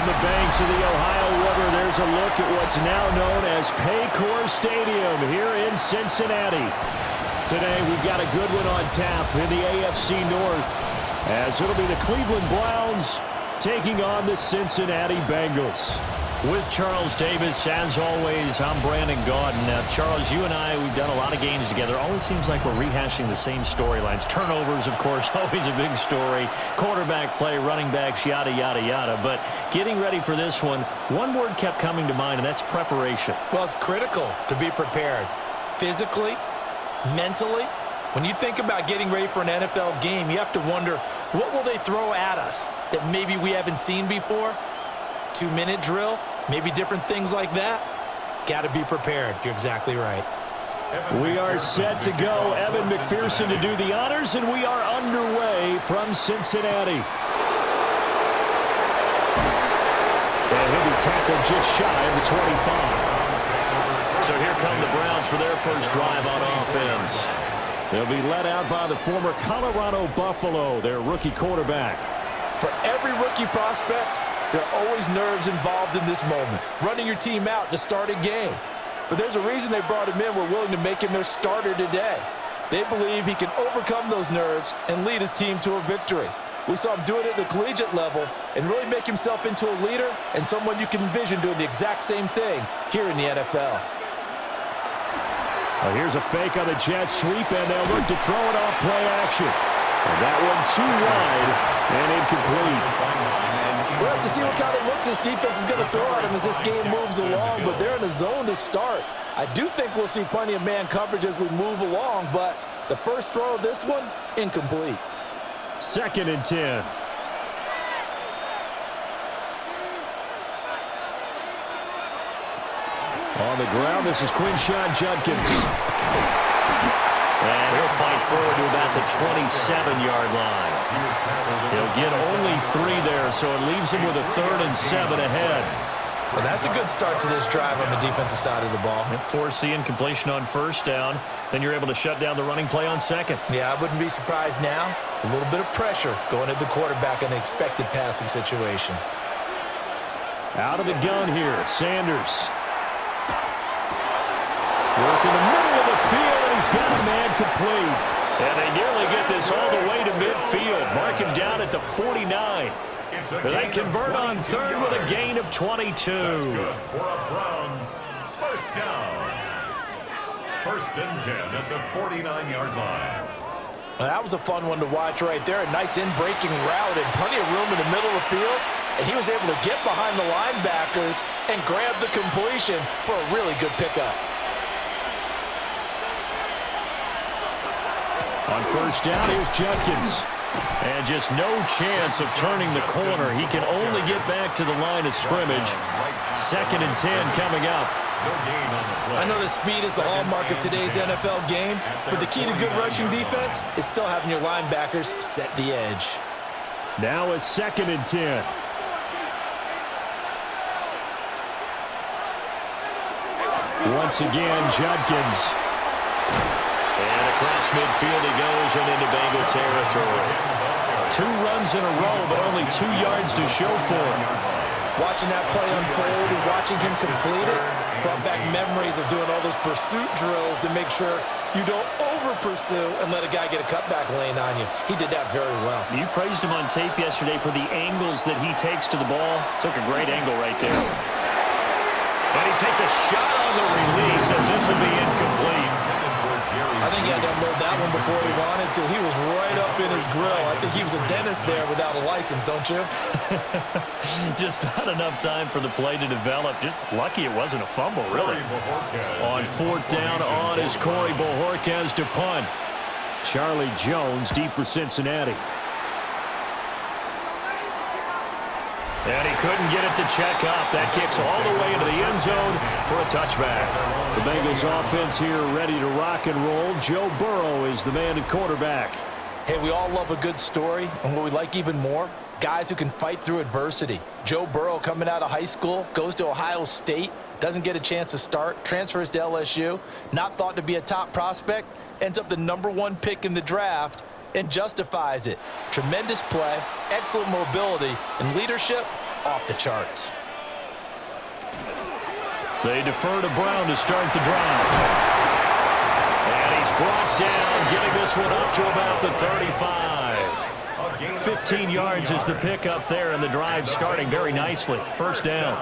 From the banks of the Ohio River, there's a look at what's now known as Paycor Stadium here in Cincinnati. Today, we've got a good one on tap in the AFC North, as it'll be the Cleveland Browns taking on the Cincinnati Bengals. With Charles Davis, as always, I'm Brandon Gaudin. Now, Charles, you and I, we've done a lot of games together. Always seems like we're rehashing the same storylines. Turnovers, of course, always a big story. Quarterback play, running backs, yada, yada, yada. But getting ready for this one word kept coming to mind, and that's preparation. Well, it's critical to be prepared. Physically, mentally. When you think about getting ready for an NFL game, you have to wonder, what will they throw at us that maybe we haven't seen before? 2-minute drill? Maybe different things like that. Got to be prepared. You're exactly right. We are set to go. Evan McPherson to do the honors, and we are underway from Cincinnati. And he'll be tackled just shy of the 25. So here come the Browns for their first drive on offense. They'll be led out by the former Colorado Buffalo, their rookie quarterback. For every rookie prospect, there are always nerves involved in this moment. Running your team out to start a game. But there's a reason they brought him in. We're willing to make him their starter today. They believe he can overcome those nerves and lead his team to a victory. We saw him do it at the collegiate level and really make himself into a leader and someone you can envision doing the exact same thing here in the NFL. Well, here's a fake on the jet sweep, and they'll look to throw it off play action. And that one too wide and incomplete. We'll have to see what kind of looks this defense is going to throw at him as this game moves along, but they're in the zone to start. I do think we'll see plenty of man coverage as we move along, but the first throw of this one, incomplete. 2nd and 10. On the ground, this is Quinshon Judkins. And he'll fight forward to about the 27-yard line. He'll get only 3 there, so it leaves him with a 3rd and 7 ahead. Well, that's a good start to this drive on the defensive side of the ball. Force the incompletion on 1st down. Then you're able to shut down the running play on 2nd. Yeah, I wouldn't be surprised now. A little bit of pressure going at the quarterback in an expected passing situation. Out of the gun here, Sanders. Work in the middle of the field, and he's got a man complete. And they nearly get this all the way to midfield. Mark him down at the 49. They convert on 3rd with a gain of 22. That's good for a Browns first down. 1st and 10 at the 49-yard line. Well, that was a fun one to watch right there. A nice in-breaking route and plenty of room in the middle of the field. And he was able to get behind the linebackers and grab the completion for a really good pickup. On 1st down, here's Judkins. And just no chance of turning the corner. He can only get back to the line of scrimmage. 2nd and 10 coming up. I know that speed is the hallmark of today's NFL game, but the key to good rushing defense is still having your linebackers set the edge. Now a 2nd and 10. Once again, Judkins. And across midfield he goes and into Bengal territory. 2 runs in a row, but only 2 yards to show for him. Watching that play unfold and watching him complete it brought back memories of doing all those pursuit drills to make sure you don't over-pursue and let a guy get a cutback lane on you. He did that very well. You praised him on tape yesterday for the angles that he takes to the ball. Took a great angle right there. And he takes a shot on the release as this will be incomplete. I think he had to unload that one before he wanted to. He was right up in his grill. I think he was a dentist there without a license, don't you? Just not enough time for the play to develop. Just lucky it wasn't a fumble, really. On 4th down on is Corey Bojorquez to punt. Charlie Jones deep for Cincinnati. And he couldn't get it to check up. That kicks all the way into the end zone for a touchback. The Bengals offense here ready to rock and roll. Joe Burrow is the man at quarterback. Hey, we all love a good story, and what we like even more, guys who can fight through adversity. Joe Burrow coming out of high school, goes to Ohio State, doesn't get a chance to start, transfers to LSU, not thought to be a top prospect, ends up the #1 pick in the draft, and justifies it. Tremendous play, excellent mobility, and leadership. off the charts. They defer to Brown to start the drive. And he's brought down, getting this one up to about the 35. 15 yards is the pickup there, and the drive starting very nicely. First down.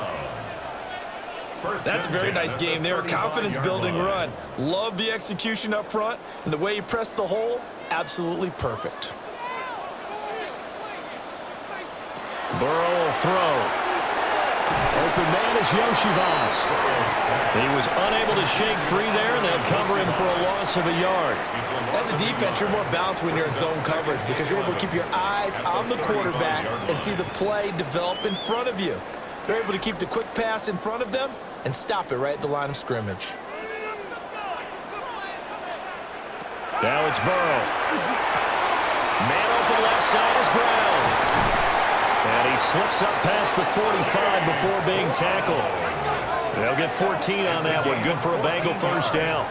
That's a very nice game there. Confidence-building run. Love the execution up front, and the way he pressed the hole, absolutely perfect. Burrow will throw. Open man is Yoshivas. He was unable to shake free there, and they'll cover him for a loss of a yard. As a defense, you're more balanced when you're in zone coverage because you're able to keep your eyes on the quarterback and see the play develop in front of you. They're able to keep the quick pass in front of them and stop it right at the line of scrimmage. Now it's Burrow. Man open left side is Brown. And he slips up past the 45 before being tackled. They'll get 14 on that one. Good for a Bengal first down.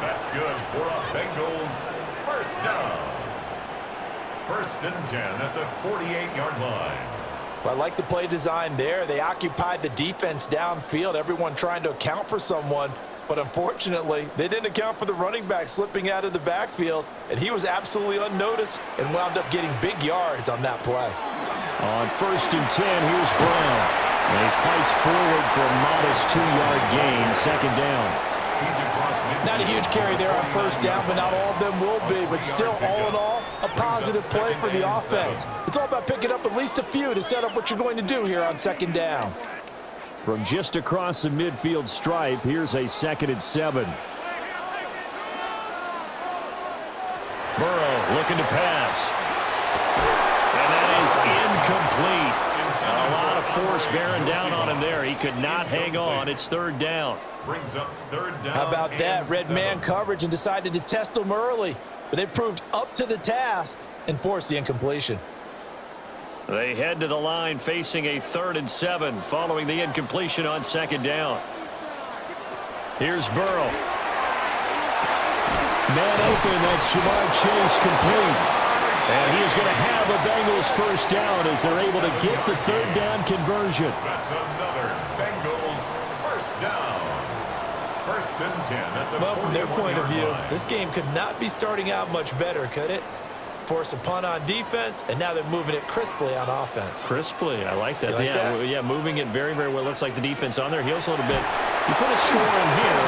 That's good for a Bengals first down. 1st and 10 at the 48-yard line. Well, I like the play design there. They occupied the defense downfield, everyone trying to account for someone. But unfortunately, they didn't account for the running back slipping out of the backfield, and he was absolutely unnoticed and wound up getting big yards on that play. On 1st and 10, here's Brown. And he fights forward for a modest 2-yard gain, second down. Not a huge carry there on first down, but not all of them will be. But still, all in all, a positive play for the offense. It's all about picking up at least a few to set up what you're going to do here on second down. From just across the midfield stripe, here's a 2nd and 7. Burrow looking to pass. And that is incomplete. A lot of force bearing down on him there. He could not hang on. It's 3rd down. Brings up 3rd down. How about that? Red man coverage and decided to test them early. But they proved up to the task and forced the incompletion. They head to the line facing a 3rd and 7 following the incompletion on 2nd down. Here's Burrow. Man open, that's Jamar Chase complete. And he is going to have a Bengals first down as they're able to get the 3rd down conversion. That's another Bengals first down. 1st and 10 at the Well, from their point of view, line. this game could not be starting out much better, could it? Force a punt on defense, and now they're moving it crisply on offense. Crisply, I like that. You like that? Yeah, moving it very, very well. Looks like the defense on their heels a little bit. You put a score in here,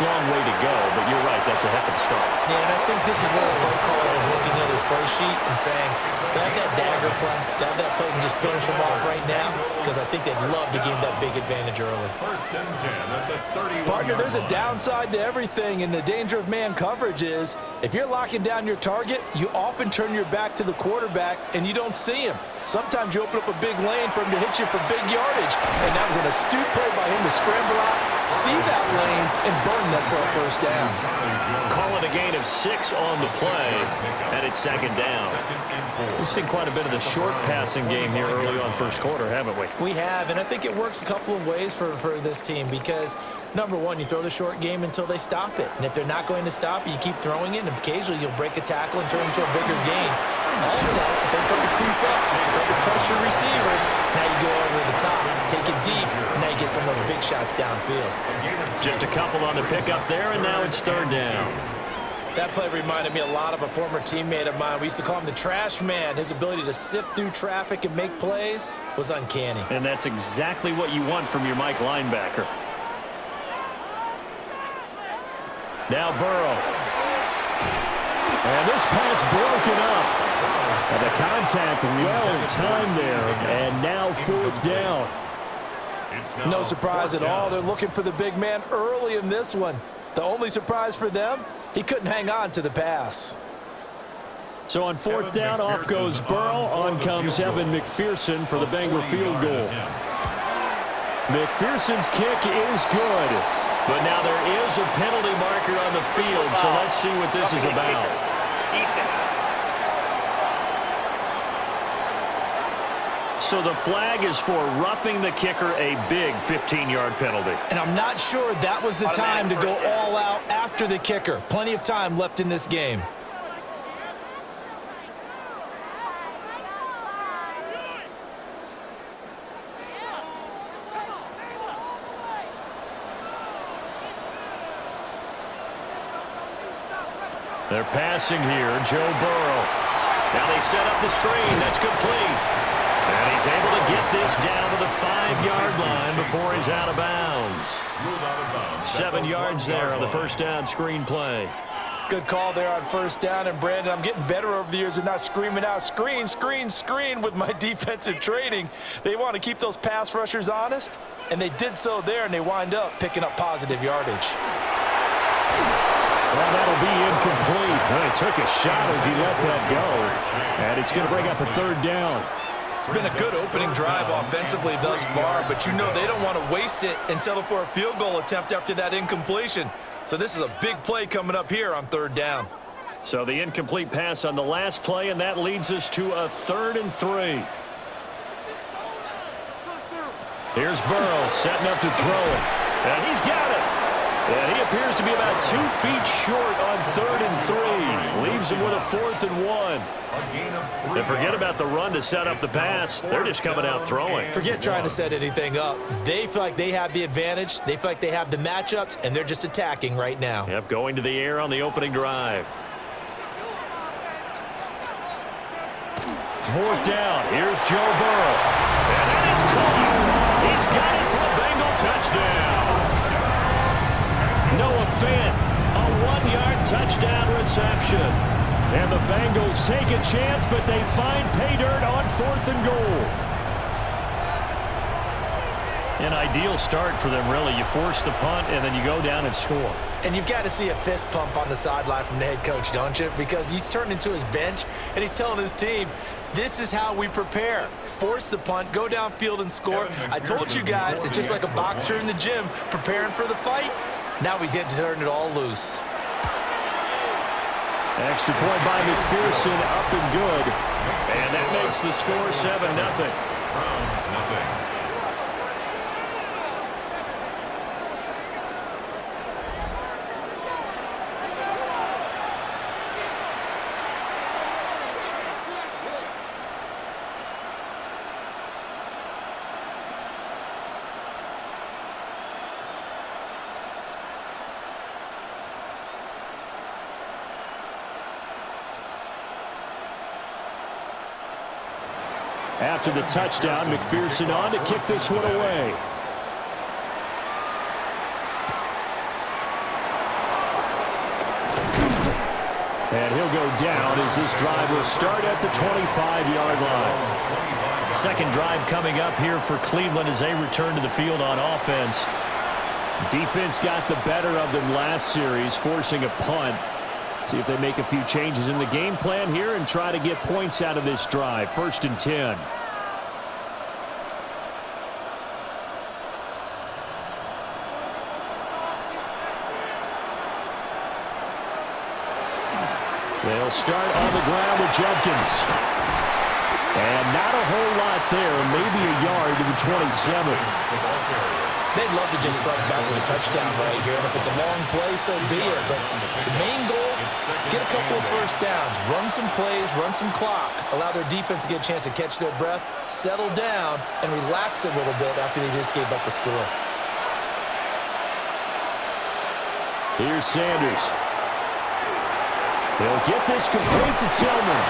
long way to go, but you're right, that's a heck of a start. Yeah, and I think this is where the play caller is looking at his play sheet and saying, do I have that dagger play? Do I have that play and just finish them off right now? Because I think they'd love to gain that big advantage early. 1st and 10 at the 31-yard Partner, there's a line. downside to everything, and the danger of man coverage is if you're locking down your target, you often turn your back to the quarterback and you don't see him. Sometimes you open up a big lane for him to hit you for big yardage, and that was an astute play by him to scramble out, see that lane, and burn that for a first down. Call it a gain of 6 on the play, and it's 2nd down. We've seen quite a bit of the short passing game here early on first quarter, haven't we? We have, and I think it works a couple of ways for this team because, number one, you throw the short game until they stop it. And if they're not going to stop it, you keep throwing it, and occasionally you'll break a tackle and turn it into a bigger gain. Also, if they start to creep up, start to pressure receivers, now you go over the top, take it deep, and now you get some of those big shots downfield. Just a couple on the pickup there, and now it's 3rd down. That play reminded me a lot of a former teammate of mine. We used to call him the trash man. His ability to sift through traffic and make plays was uncanny. And that's exactly what you want from your Mike linebacker. Now Burrow. And this pass broken up. And the contact well timed there. And now 4th down. No surprise at all. They're looking for the big man early in this one. The only surprise for them, he couldn't hang on to the pass. So on 4th down, off goes Burrow. On comes Evan McPherson for the Bengal field goal. McPherson's kick is good. But now there is a penalty marker on the field, so let's see what this is about. So the flag is for roughing the kicker, a big 15-yard penalty. And I'm not sure that was the time to go all out after the kicker. Plenty of time left in this game. They're passing here. Joe Burrow. Now they set up the screen. That's complete. And he's able to get this down to the 5-yard line before he's out of bounds. 7 yards there on the first down screen play. Good call there on first down. And, Brandon, I'm getting better over the years at not screaming out, screen, screen, screen with my defensive training. They want to keep those pass rushers honest, and they did so there, and they wind up picking up positive yardage. Well, that'll be incomplete. Well, he took a shot as he let that go. And it's going to bring up a third down. It's been a good opening drive offensively thus far, but you know they don't want to waste it and settle for a field goal attempt after that incompletion. So this is a big play coming up here on third down. So the incomplete pass on the last play, and that leads us to a 3rd and 3. Here's Burrow setting up to throw it. And he's got it. And he appears to be about 2 feet short on 3rd and 3. Leaves him with a 4th and 1. And forget about the run to set up the pass. They're just coming out throwing. Forget trying to set anything up. They feel like they have the advantage. They feel like they have the matchups, and they're just attacking right now. Yep, going to the air on the opening drive. 4th down. Here's Joe Burrow. And that is caught. He's got it for a Bengal touchdown. Noah Fant, a 1-yard touchdown reception. And the Bengals take a chance, but they find pay dirt on 4th and goal. An ideal start for them, really. You force the punt, and then you go down and score. And you've got to see a fist pump on the sideline from the head coach, don't you? Because he's turned into his bench, and he's telling his team, this is how we prepare. Force the punt, go downfield and score. I told you guys, it's just like a boxer in the gym preparing for the fight. Now we get to turn it all loose. Extra point by McPherson, up and good. And that makes the score 7-0. Browns, nothing. After the touchdown, McPherson on to kick this one away. And he'll go down as this drive will start at the 25-yard line. Second drive coming up here for Cleveland as they return to the field on offense. Defense got the better of them last series, forcing a punt. See if they make a few changes in the game plan here and try to get points out of this drive. 1st and 10. They'll start on the ground with Jenkins. And not a whole lot there, maybe a yard to the 27. They'd love to just strike back with a touchdown right here, and if it's a long play, so be it. But the main goal, get a couple of first downs, run some plays, run some clock, allow their defense to get a chance to catch their breath, settle down, and relax a little bit after they just gave up the score. Here's Sanders. They'll get this complete to Tillman.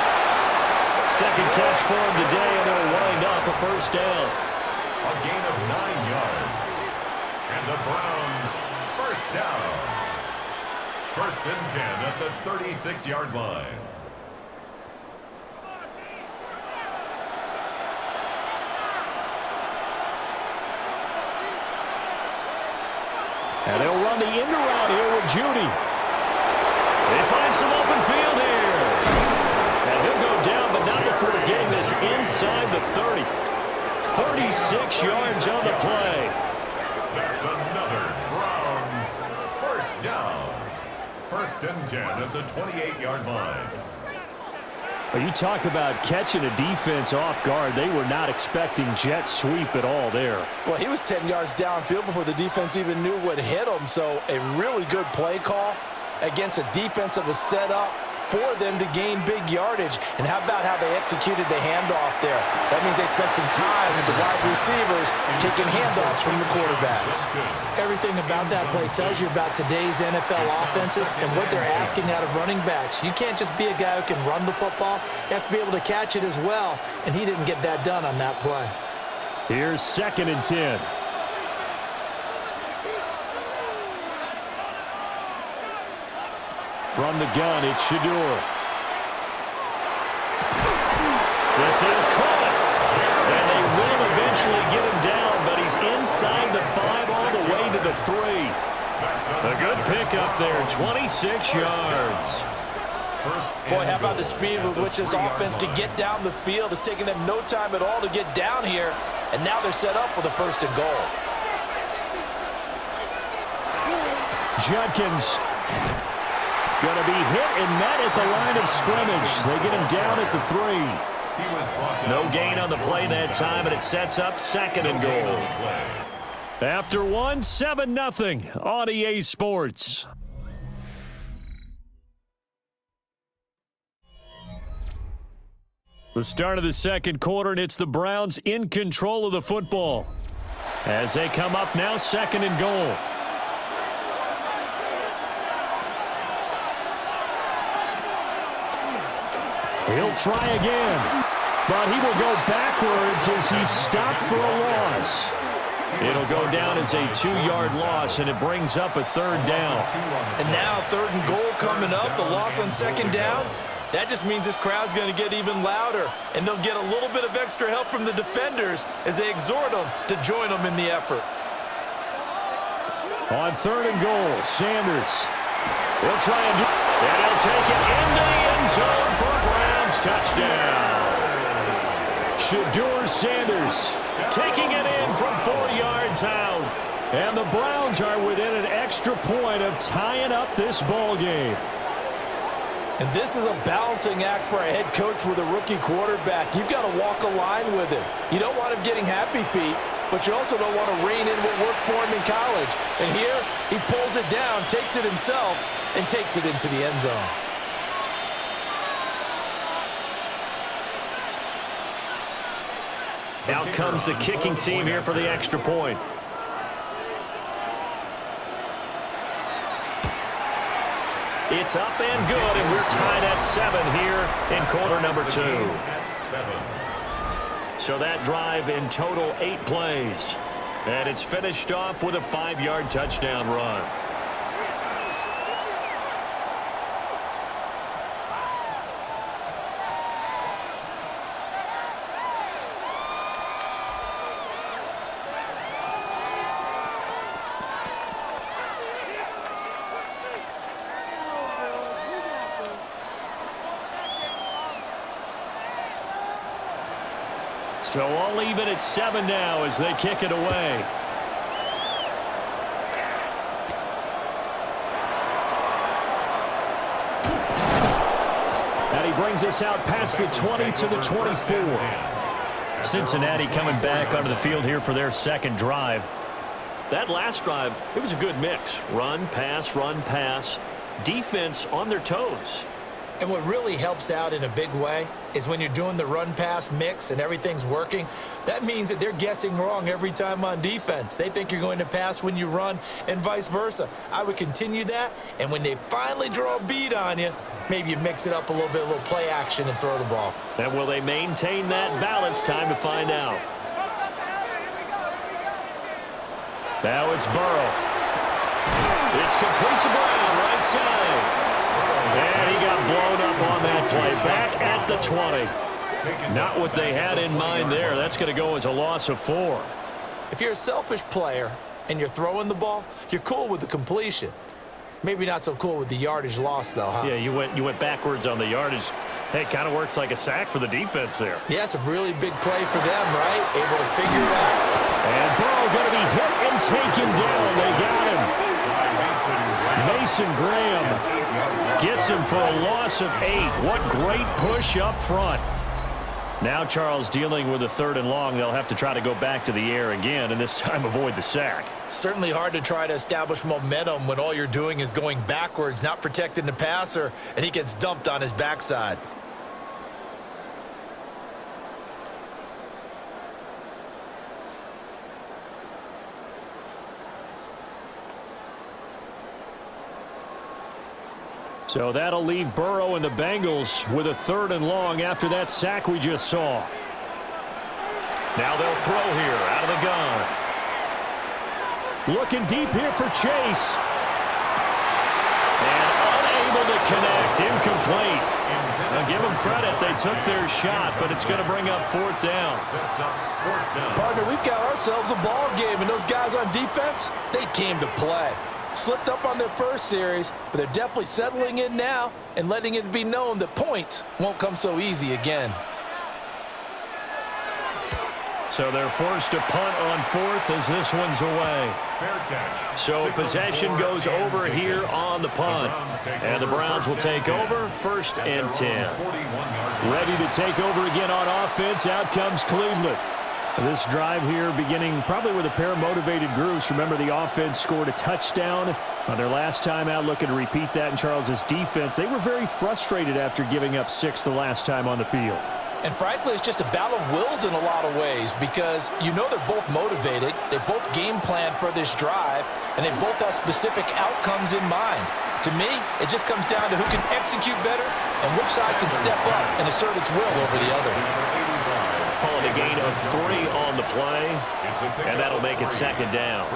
Second catch for him today, and they'll wind up a first down. A gain of 9 yards. And the Browns, first down. 1st and 10 at the 36-yard line. And they'll run the end around here with Judy. They find some open field here. And he'll go down, but not before getting this inside the 30. 36 yards on the play. That's another Browns first down. 1st and 10 at the 28-yard line. Well, you talk about catching a defense off guard. They were not expecting jet sweep at all there. Well, he was 10 yards downfield before the defense even knew what hit him. So a really good play call against a defense that was set up for them to gain big yardage. And how about how they executed the handoff there? That means they spent some time with the wide receivers taking handoffs from the quarterbacks. Everything about that play tells you about today's NFL offenses and what they're asking out of running backs. You can't just be a guy who can run the football. You have to be able to catch it as well, and he didn't get that done on that play. Here's 2nd and 10. From the gun, it's Shador. This is caught. And they will eventually get him down, but he's inside the 5 all the way to the 3. A good pickup there, 26 yards. Boy, how about the speed with which this offense could get down the field? It's taken them no time at all to get down here, and now they're set up with a 1st and goal. Judkins going to be hit and met at the line of scrimmage. They get him down at the 3. No gain on the play that time, and it sets up 2nd and goal. After 1, 7-0 on EA Sports. The start of the 2nd quarter, and it's the Browns in control of the football. As they come up now, 2nd and goal. He'll try again, but he will go backwards as he's stopped for a loss. It'll go down as a 2-yard loss, and it brings up a 3rd down. And now 3rd and goal coming up, the loss on 2nd down. That just means this crowd's going to get even louder, and they'll get a little bit of extra help from the defenders as they exhort them to join them in the effort. On 3rd and goal, Sanders. He'll try and he'll take it into the end zone for a Browns touchdown. Shador Sanders taking it in from 4 yards out. And the Browns are within an extra point of tying up this ball game. And this is a balancing act for a head coach with a rookie quarterback. You've got to walk a line with him. You don't want him getting happy feet, but you also don't want to rein in what worked for him in college. And here, he pulls it down, takes it himself, and takes it into the end zone. Out comes the kicking team here for the extra point. It's up and good, and we're tied at 7 here in quarter number 2. So that drive in total 8 plays. And it's finished off with a 5-yard touchdown run. So all even at 7 now as they kick it away. And he brings us out past the 20 to the 24. Cincinnati coming back onto the field here for their 2nd drive. That last drive, it was a good mix. Run, pass, defense on their toes. And what really helps out in a big way is when you're doing the run-pass mix and everything's working, that means that they're guessing wrong every time on defense. They think you're going to pass when you run and vice versa. I would continue that, and when they finally draw a bead on you, maybe you mix it up a little bit, a little play action and throw the ball. And will they maintain that balance? Time to find out. Now it's Burrow. It's complete to Brown, right side. And he got blown up on that play. Back at the 20. Not what they had in mind there. That's going to go as a loss of 4. If you're a selfish player and you're throwing the ball, you're cool with the completion. Maybe not so cool with the yardage loss, though, huh? Yeah, you went backwards on the yardage. Hey, it kind of works like a sack for the defense there. Yeah, it's a really big play for them, right? Able to figure it out. And Burrow going to be hit and taken down. They got him. Mason Graham gets him for a loss of 8. What great push up front. Now Charles dealing with a 3rd and long. They'll have to try to go back to the air again, and this time avoid the sack. Certainly hard to try to establish momentum when all you're doing is going backwards, not protecting the passer, and he gets dumped on his backside. So that'll leave Burrow and the Bengals with a 3rd and long after that sack we just saw. Now they'll throw here out of the gun. Looking deep here for Chase. And unable to connect. Incomplete. Now give them credit. They took their shot, but it's going to bring up 4th down. Partner, we've got ourselves a ball game, and those guys on defense, they came to play. Slipped up on their first series, but they're definitely settling in now and letting it be known that points won't come so easy again. So they're forced to punt on 4th as this one's away. Fair catch. So possession goes over here on the punt. And the Browns will take over 1st and 10. Ready to take over again on offense. Out comes Cleveland. This drive here beginning probably with a pair of motivated groups. Remember, the offense scored a touchdown on their last time out, looking to repeat that in Charles's defense. They were very frustrated after giving up 6 the last time on the field. And frankly, it's just a battle of wills in a lot of ways because you know they're both motivated, they both game plan for this drive, and they both have specific outcomes in mind. To me, it just comes down to who can execute better and which side can step up and assert its will over the other. Calling a gain of 3 on the play, and that'll make it 2nd down.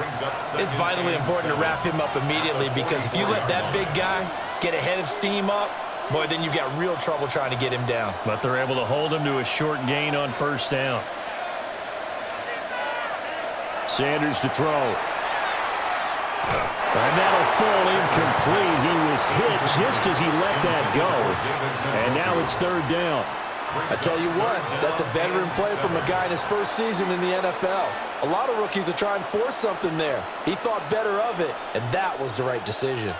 It's vitally important to wrap him up immediately because if you let that big guy get ahead of steam up, boy, then you've got real trouble trying to get him down. But they're able to hold him to a short gain on 1st down. Sanders to throw. And that'll fall incomplete. He was hit just as he let that go. And now it's 3rd down. I tell you what, that's a veteran play from a guy in his first season in the NFL. A lot of rookies are trying to force something there. He thought better of it, and that was the right decision.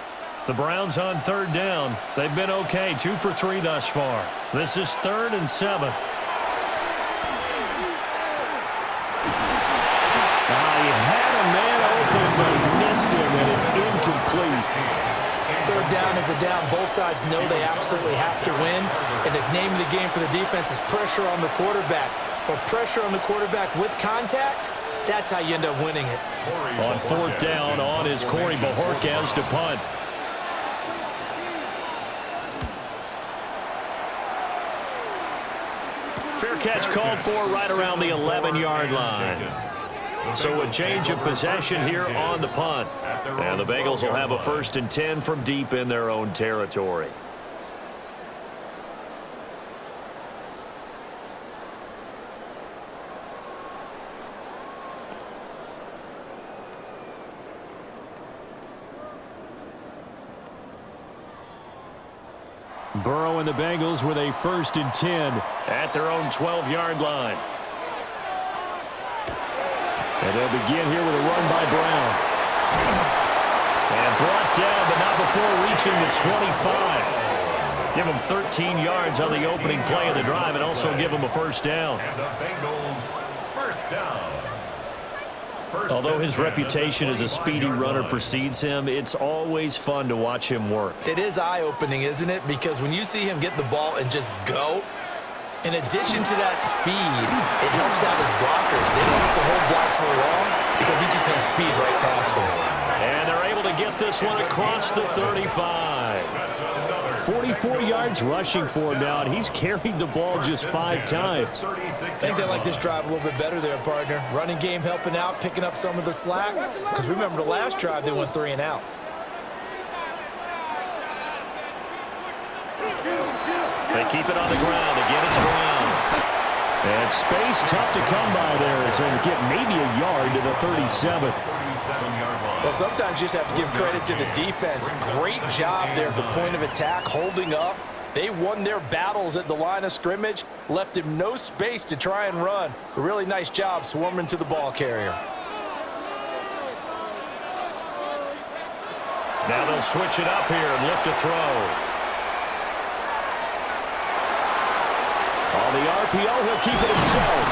The Browns on 3rd down. They've been okay, 2 for 3 thus far. This is 3rd and 7. He had a man open, but he missed him, and it's incomplete. 3rd down is a down. Both sides know they absolutely have to win, and the name of the game for the defense is pressure on the quarterback. But pressure on the quarterback with contact, that's how you end up winning it. On 4th down, on is Corey Bajorquez to punt. Fair catch called for right around the 11-yard line. So a change of possession here on the punt. And the Bengals will have a 1st and 10 from deep in their own territory. Burrow and the Bengals with a 1st and 10 at their own 12-yard line. And they'll begin here with a run by Brown. And brought down, but not before reaching the 25. Give him 13 yards on the opening play of the drive and also give him a 1st down. And the Bengals 1st down. Although his reputation as a speedy runner precedes him, it's always fun to watch him work. It is eye-opening, isn't it? Because when you see him get the ball and just go, in addition to that speed, it helps out his blockers. They don't have to hold blocks for long because he's just going to speed right past them. And they're able to get this one across the 35. 44 yards rushing for him now, and he's carried the ball just 5 times. I think they like this drive a little bit better there, partner. Running game helping out, picking up some of the slack. Because remember, the last drive, they went 3 and out. They keep it on the ground. Again, it's Brown. And space tough to come by there as he'll get maybe a yard to the 37. Well, sometimes you just have to give credit to the defense. Great job there at the point of attack, holding up. They won their battles at the line of scrimmage, left him no space to try and run. A really nice job swarming to the ball carrier. Now they'll switch it up here and look to throw. On the RPO, he'll keep it himself.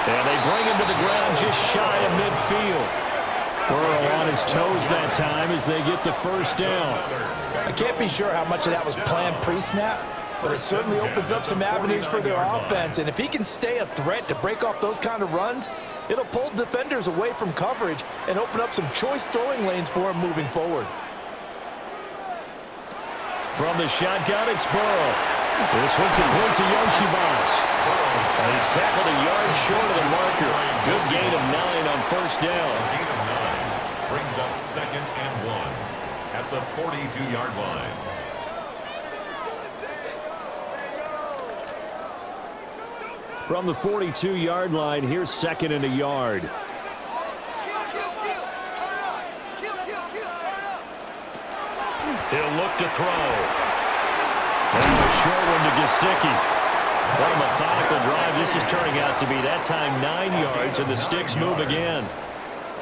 And they bring him to the ground just shy of midfield. Burrow on his toes that time as they get the first down. I can't be sure how much of that was planned pre-snap, but it certainly opens up some avenues for their offense. And if he can stay a threat to break off those kind of runs, it'll pull defenders away from coverage and open up some choice throwing lanes for him moving forward. From the shotgun, it's Burrow. This one complete to Yoshibas. And he's tackled a yard short of the marker. Good gain of 9 on first down. Gain of 9 brings up 2nd and 1 at the 42-yard line. From the 42-yard line, here's 2nd and a yard. He'll look to throw. And a short one to Gesicki. What a methodical drive this is turning out to be. That time 9 yards, and the sticks move again.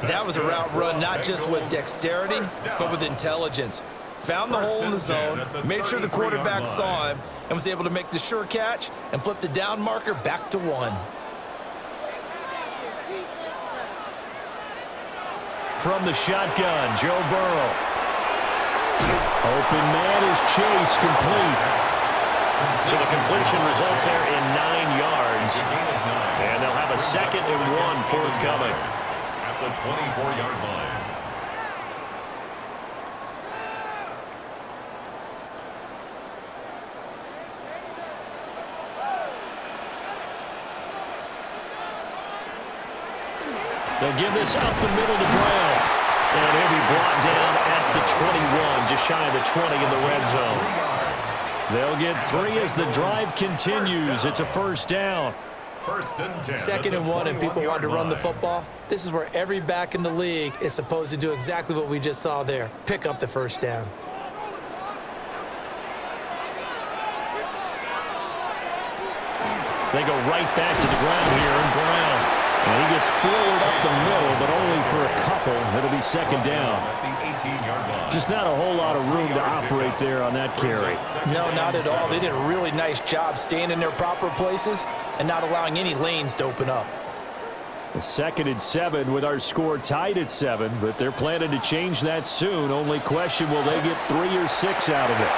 That was a route run not just with dexterity, but with intelligence. Found the hole in the zone, made sure the quarterback saw him, and was able to make the sure catch and flip the down marker back to 1. From the shotgun, Joe Burrow. Open man is Chase, complete. So the completion results there in 9 yards. And they'll have a 2nd and 1 forthcoming. At the 24-yard line. They'll give this up the middle to Brown. And he'll be brought down at the 21, just shy of the 20 in the red zone. They'll get 3 as the drive continues. It's a first down. 1st and 10. 2nd and 1, and people want to run the football. This is where every back in the league is supposed to do exactly what we just saw there. Pick up the first down. They go right back to the ground here, and Brown. And he gets forward up the middle, but only for a couple. It'll be 2nd down. At the 18-yard line. Just not a whole lot of room to operate there on that carry. No, not at all. They did a really nice job staying in their proper places and not allowing any lanes to open up. A 2nd and 7 with our score tied at 7, but they're planning to change that soon. Only question, will they get 3 or 6 out of it?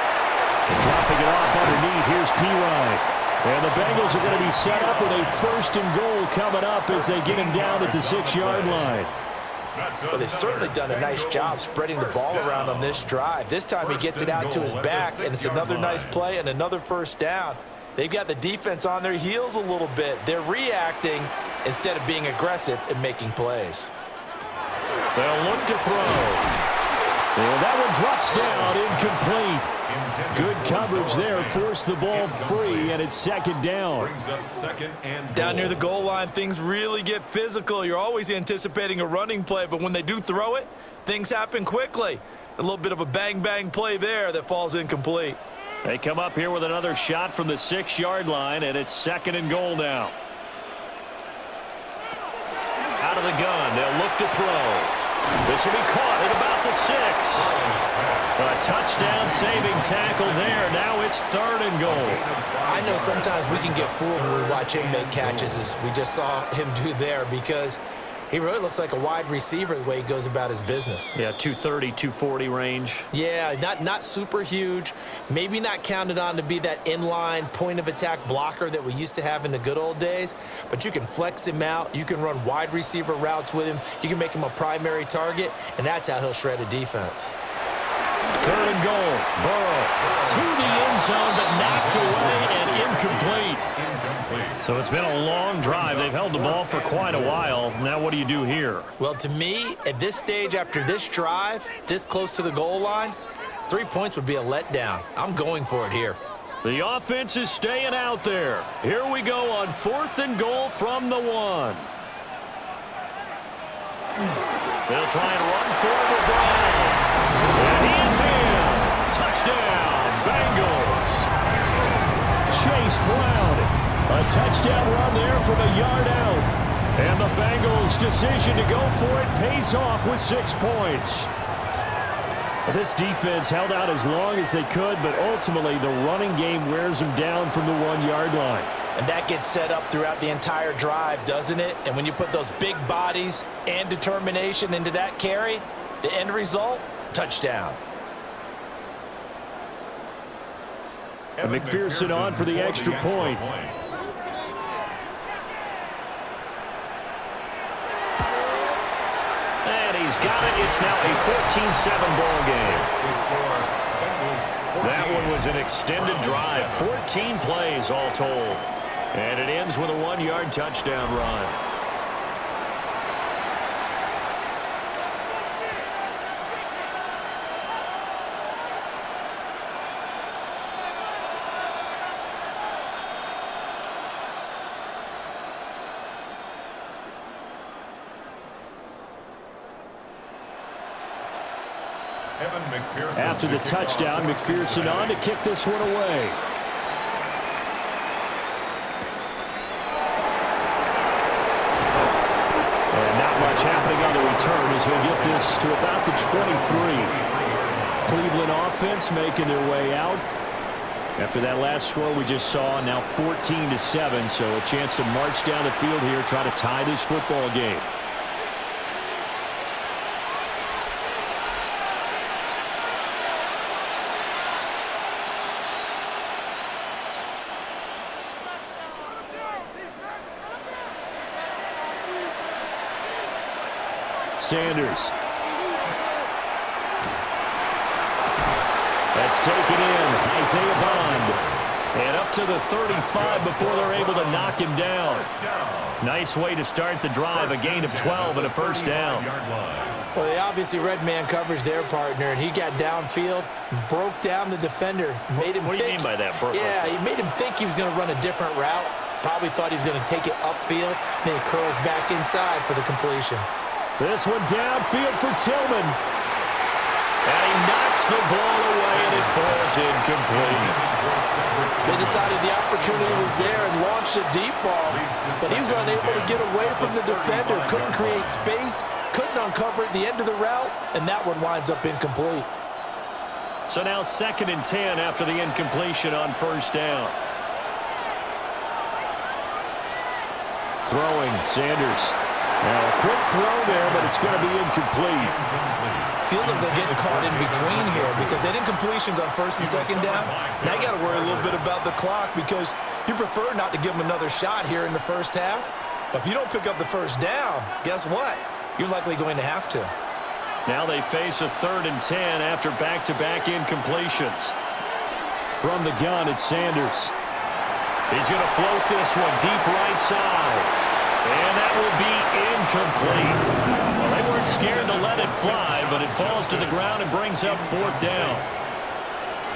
Dropping it off underneath, here's Pirine. And the Bengals are going to be set up with a 1st and goal coming up as they get him down at the 6-yard line. Well, they've certainly done a nice job spreading the ball around on this drive. This time he gets it out to his back, and it's another nice play and another first down. They've got the defense on their heels a little bit. They're reacting instead of being aggressive and making plays. They'll look to throw. And that one drops down, incomplete. Good coverage there, forced the ball free, and it's 2nd down. Brings up 2nd and goal. Down near the goal line, things really get physical. You're always anticipating a running play, but when they do throw it, things happen quickly. A little bit of a bang-bang play there that falls incomplete. They come up here with another shot from the 6-yard line, and it's 2nd and goal now. Out of the gun, they'll look to throw. This will be caught at about the 6. A touchdown-saving tackle there. Now it's 3rd and goal. I know sometimes we can get fooled when we watch him make catches, as we just saw him do there, because he really looks like a wide receiver the way he goes about his business. Yeah, 230, 240 range. Yeah, not super huge. Maybe not counted on to be that inline point-of-attack blocker that we used to have in the good old days, but you can flex him out. You can run wide receiver routes with him. You can make him a primary target, and that's how he'll shred a defense. 3rd and goal. Burrow to the end zone, but knocked away and incomplete. So it's been a long drive. They've held the ball for quite a while. Now what do you do here? Well, to me, at this stage after this drive, this close to the goal line, 3 points would be a letdown. I'm going for it here. The offense is staying out there. Here we go on 4th and goal from the 1. They'll try and run for the Brown. And he is in. Touchdown, Bengals. Chase Brown. A touchdown run there from a yard out. And the Bengals' decision to go for it pays off with 6 points. This defense held out as long as they could, but ultimately the running game wears them down from the 1-yard line. And that gets set up throughout the entire drive, doesn't it? And when you put those big bodies and determination into that carry, the end result, touchdown. And McPherson on for the extra point. And he's got it. It's now a 14-7 ball game. That one was an extended drive. 14 plays all told. And it ends with a 1-yard touchdown run. After the touchdown, McPherson on to kick this one away. And not much happening on the return as he'll get this to about the 23. Cleveland offense making their way out. After that last score we just saw, now 14-7, so a chance to march down the field here, try to tie this football game. Sanders. That's taken in. Isaiah Bond. And up to the 35 before they're able to knock him down. Nice way to start the drive. A gain of 12 and a first down. Well, they obviously read man coverage their partner, and he got downfield, broke down the defender, made him What do you mean by that, Brooklyn? Yeah, he made him think he was going to run a different route. Probably thought he was going to take it upfield, then he curls back inside for the completion. This one downfield for Tillman. And he knocks the ball away, and it falls incomplete. They decided the opportunity was there and launched a deep ball, but he was unable to get away from the defender, couldn't create space, couldn't uncover at the end of the route, and that one winds up incomplete. So now 2nd and 10 after the incompletion on first down. Throwing, Sanders. Now a quick throw there, but it's going to be incomplete. Feels like they're getting caught in between here because they did completions on 1st and 2nd down. Now you got to worry a little bit about the clock because you prefer not to give them another shot here in the first half. But if you don't pick up the first down, guess what? You're likely going to have to. Now they face a 3rd and 10 after back-to-back incompletions. From the gun, it's Sanders. He's going to float this one deep right side. And that will be incomplete. Well, they weren't scared to let it fly, but it falls to the ground and brings up 4th down.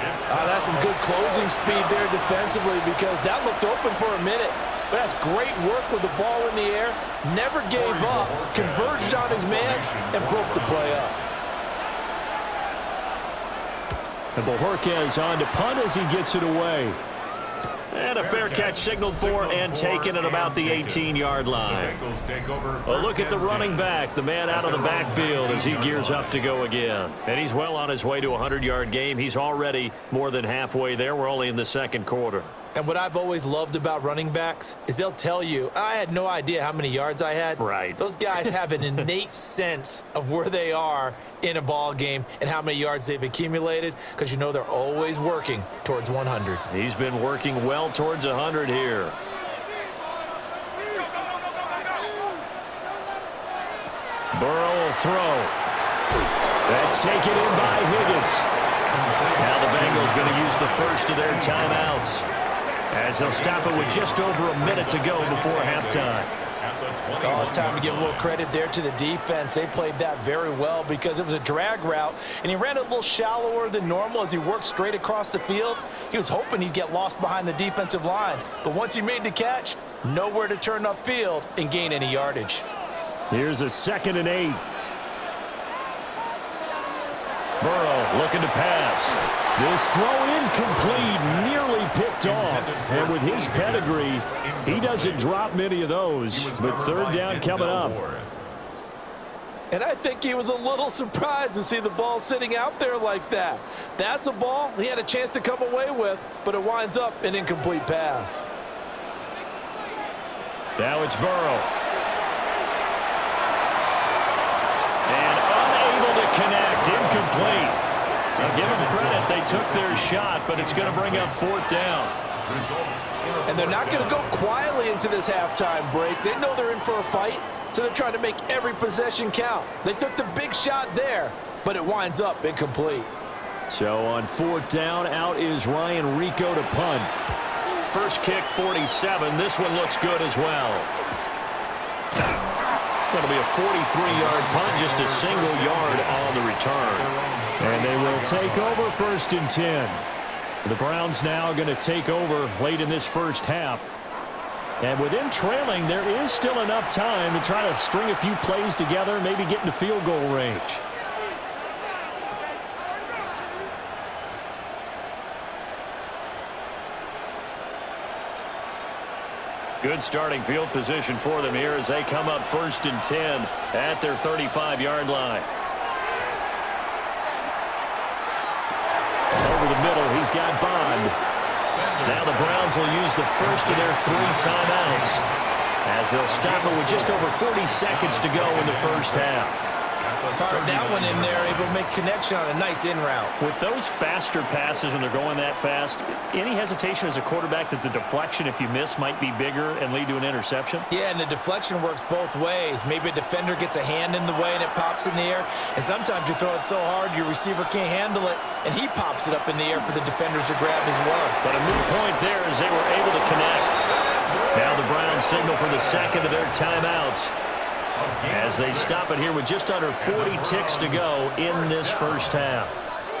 That's some good closing speed there defensively because that looked open for a minute. But that's great work with the ball in the air. Never gave up, converged on his man, and broke the play up. And Bojorquez on to punt as he gets it away. And a fair catch signaled for and taken at about the 18-yard line. A look at the running back, the man out of the backfield as he gears up to go again. And he's well on his way to a 100-yard game. He's already more than halfway there. We're only in the 2nd quarter. And what I've always loved about running backs is they'll tell you, I had no idea how many yards I had. Right. Those guys have an innate sense of where they are in a ball game and how many yards they've accumulated because you know they're always working towards 100. He's been working well towards 100 here. Burrow will throw. That's taken in by Higgins. Now the Bengals going to use the first of their timeouts as they'll stop it with just over a minute to go before halftime. Oh, it's time to give a little credit there to the defense. They played that very well because it was a drag route, and he ran a little shallower than normal as he worked straight across the field. He was hoping he'd get lost behind the defensive line, but once he made the catch, nowhere to turn upfield and gain any yardage. Here's a 2nd and 8. Burrow looking to pass. This throw incomplete, nearly picked off. And with his pedigree, he doesn't drop many of those. But 3rd down coming up. And I think he was a little surprised to see the ball sitting out there like that. That's a ball he had a chance to come away with, but it winds up an incomplete pass. Now it's Burrow. And unable to connect. Incomplete. Now give them credit. They took their shot, but it's going to bring up 4th down. And they're not going to go quietly into this halftime break. They know they're in for a fight, so they're trying to make every possession count. They took the big shot there, but it winds up incomplete. So on 4th down, out is Ryan Rico to punt. First kick, 47. This one looks good as well. Going to be a 43-yard punt, just a single yard on the return. And they will take over 1st and 10. The Browns now going to take over late in this first half. And with them trailing, there is still enough time to try to string a few plays together, maybe get into field goal range. Good starting field position for them here as they come up 1st and 10 at their 35-yard line. Over the middle, he's got Bond. Now the Browns will use the first of their 3 timeouts as they'll stop it with just over 40 seconds to go in the first half. Fired that one in there, able to make connection on a nice in route. With those faster passes when they're going that fast, any hesitation as a quarterback that the deflection, if you miss, might be bigger and lead to an interception? Yeah, and the deflection works both ways. Maybe a defender gets a hand in the way and it pops in the air. And sometimes you throw it so hard your receiver can't handle it, and he pops it up in the air for the defenders to grab as well. But a moot point there as they were able to connect. Now the Browns signal for the second of their timeouts as they stop it here with just under 40 ticks to go in this first half.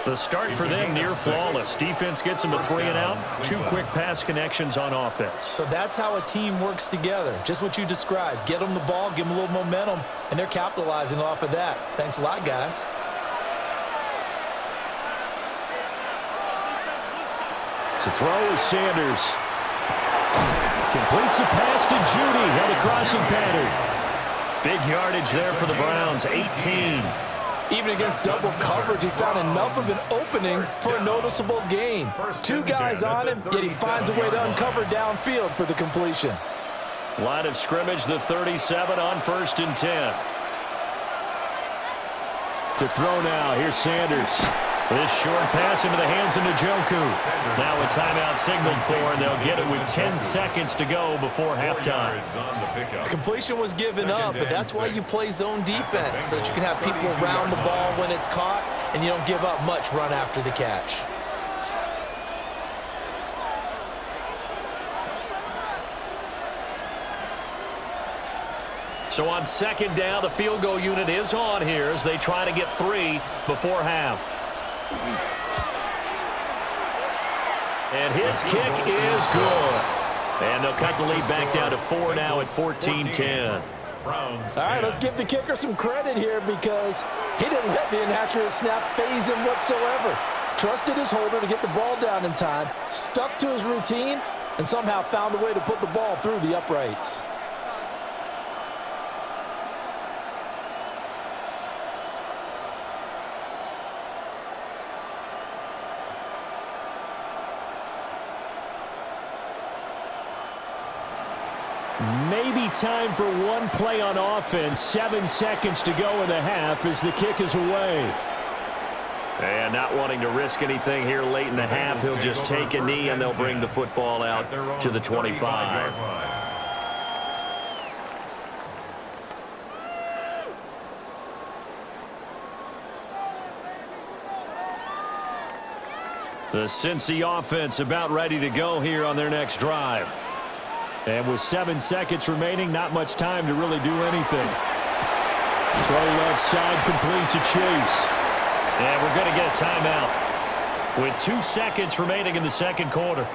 The start for them near flawless. Defense gets them a 3 and out. 2 quick pass connections on offense. So that's how a team works together. Just what you described. Get them the ball, give them a little momentum, and they're capitalizing off of that. Thanks a lot, guys. To throw is Sanders. Completes the pass to Judy on the crossing pattern. Big yardage there for the Browns, 18. Even against double coverage, he found enough of an opening for a noticeable gain. 2 guys on him, yet he finds a way to uncover downfield for the completion. Line of scrimmage, the 37 on 1st and 10. To throw now, here's Sanders. This short pass into the hands of Njoku. Now a timeout signaled for, and they'll get it with 10 seconds to go before halftime. The completion was given up, but that's why you play zone defense, so that you can have people around the ball when it's caught, and you don't give up much run after the catch. So on 2nd down, the field goal unit is on here as they try to get 3 before half. And his kick is good. And they'll cut the lead back down to 4 now at 14-10. All right, let's give the kicker some credit here because he didn't let the inaccurate snap phase him whatsoever. Trusted his holder to get the ball down in time, stuck to his routine, and somehow found a way to put the ball through the uprights. Maybe time for one play on offense. 7 seconds to go in the half as the kick is away. And not wanting to risk anything here late in the half, he'll just take a knee and they'll bring the football out to the 25. The Cincy offense about ready to go here on their next drive. And with 7 seconds remaining, not much time to really do anything. Throw left side complete to Chase. And we're going to get a timeout with 2 seconds remaining in the second quarter.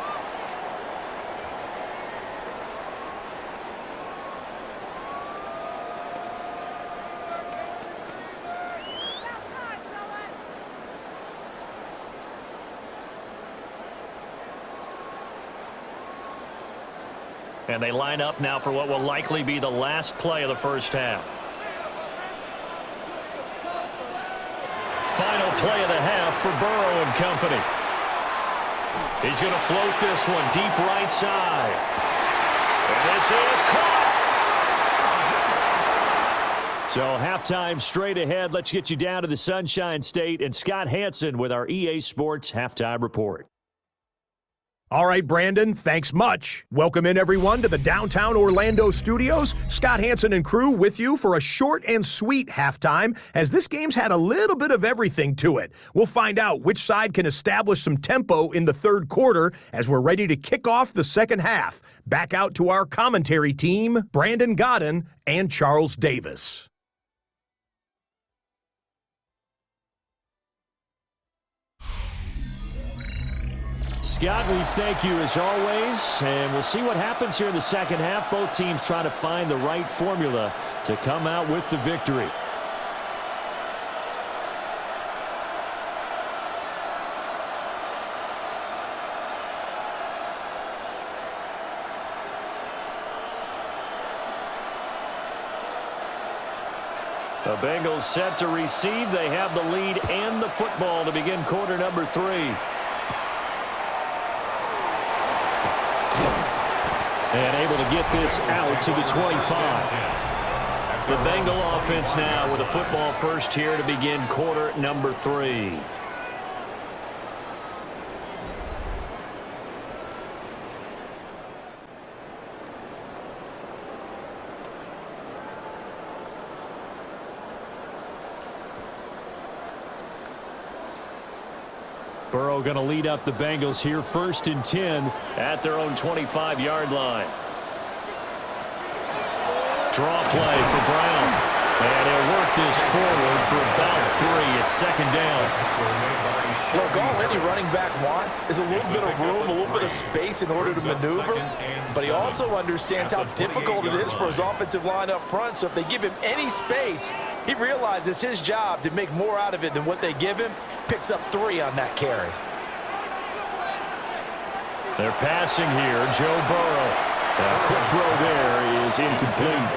And they line up now for what will likely be the last play of the first half. Final play of the half for Burrow and company. He's going to float this one deep right side. And this is caught. So halftime straight ahead. Let's get you down to the Sunshine State and Scott Hansen with our EA Sports Halftime Report. All right, Brandon, thanks much. Welcome in, everyone, to the downtown Orlando studios. Scott Hansen and crew with you for a short and sweet halftime, as this game's had a little bit of everything to it. We'll find out which side can establish some tempo in the third quarter as we're ready to kick off the second half. Back out to our commentary team, Brandon Godden and Charles Davis. Scott, we thank you as always, and we'll see what happens here in the second half. Both teams trying to find the right formula to come out with the victory. The Bengals set to receive. They have the lead and the football to begin quarter number 3. And able to get this out to the 25. The Bengal offense now with a football first here to begin quarter number 3. Burrow going to lead up the Bengals here, 1st and 10 at their own 25-yard line. Draw play for Brown. And he'll work this forward for about 3 at 2nd down. Look, all any running back wants is a little bit of room, a little bit of space in order to maneuver. But he also understands how difficult it is for his offensive line up front. So if they give him any space, he realizes his job to make more out of it than what they give him. Picks up 3 on that carry. They're passing here. Joe Burrow. A quick throw there is incomplete.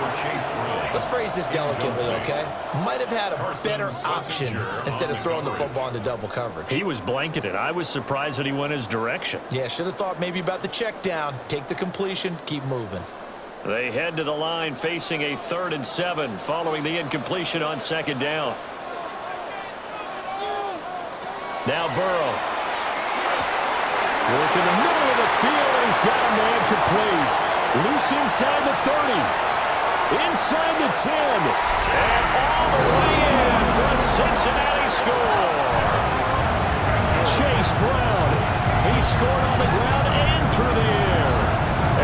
Let's phrase this delicately, okay? Might have had a better option instead of throwing the football into double coverage. He was blanketed. I was surprised that he went his direction. Yeah, should have thought maybe about the check down. Take the completion, keep moving. They head to the line facing a 3rd and 7 following the incompletion on 2nd down. Now Burrow. Work in the middle of the field, and he's got a man complete. Loose inside the 30. Inside the 10. And all the way in for a Cincinnati score. Chase Brown. He scored on the ground and through the air.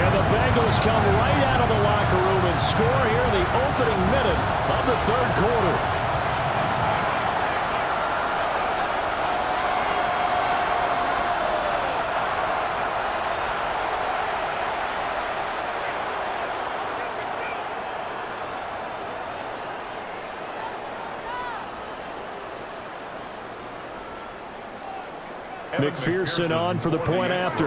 And the Bengals come right out of the locker room and score here in the opening minute of the 3rd quarter. McPherson on for the point after.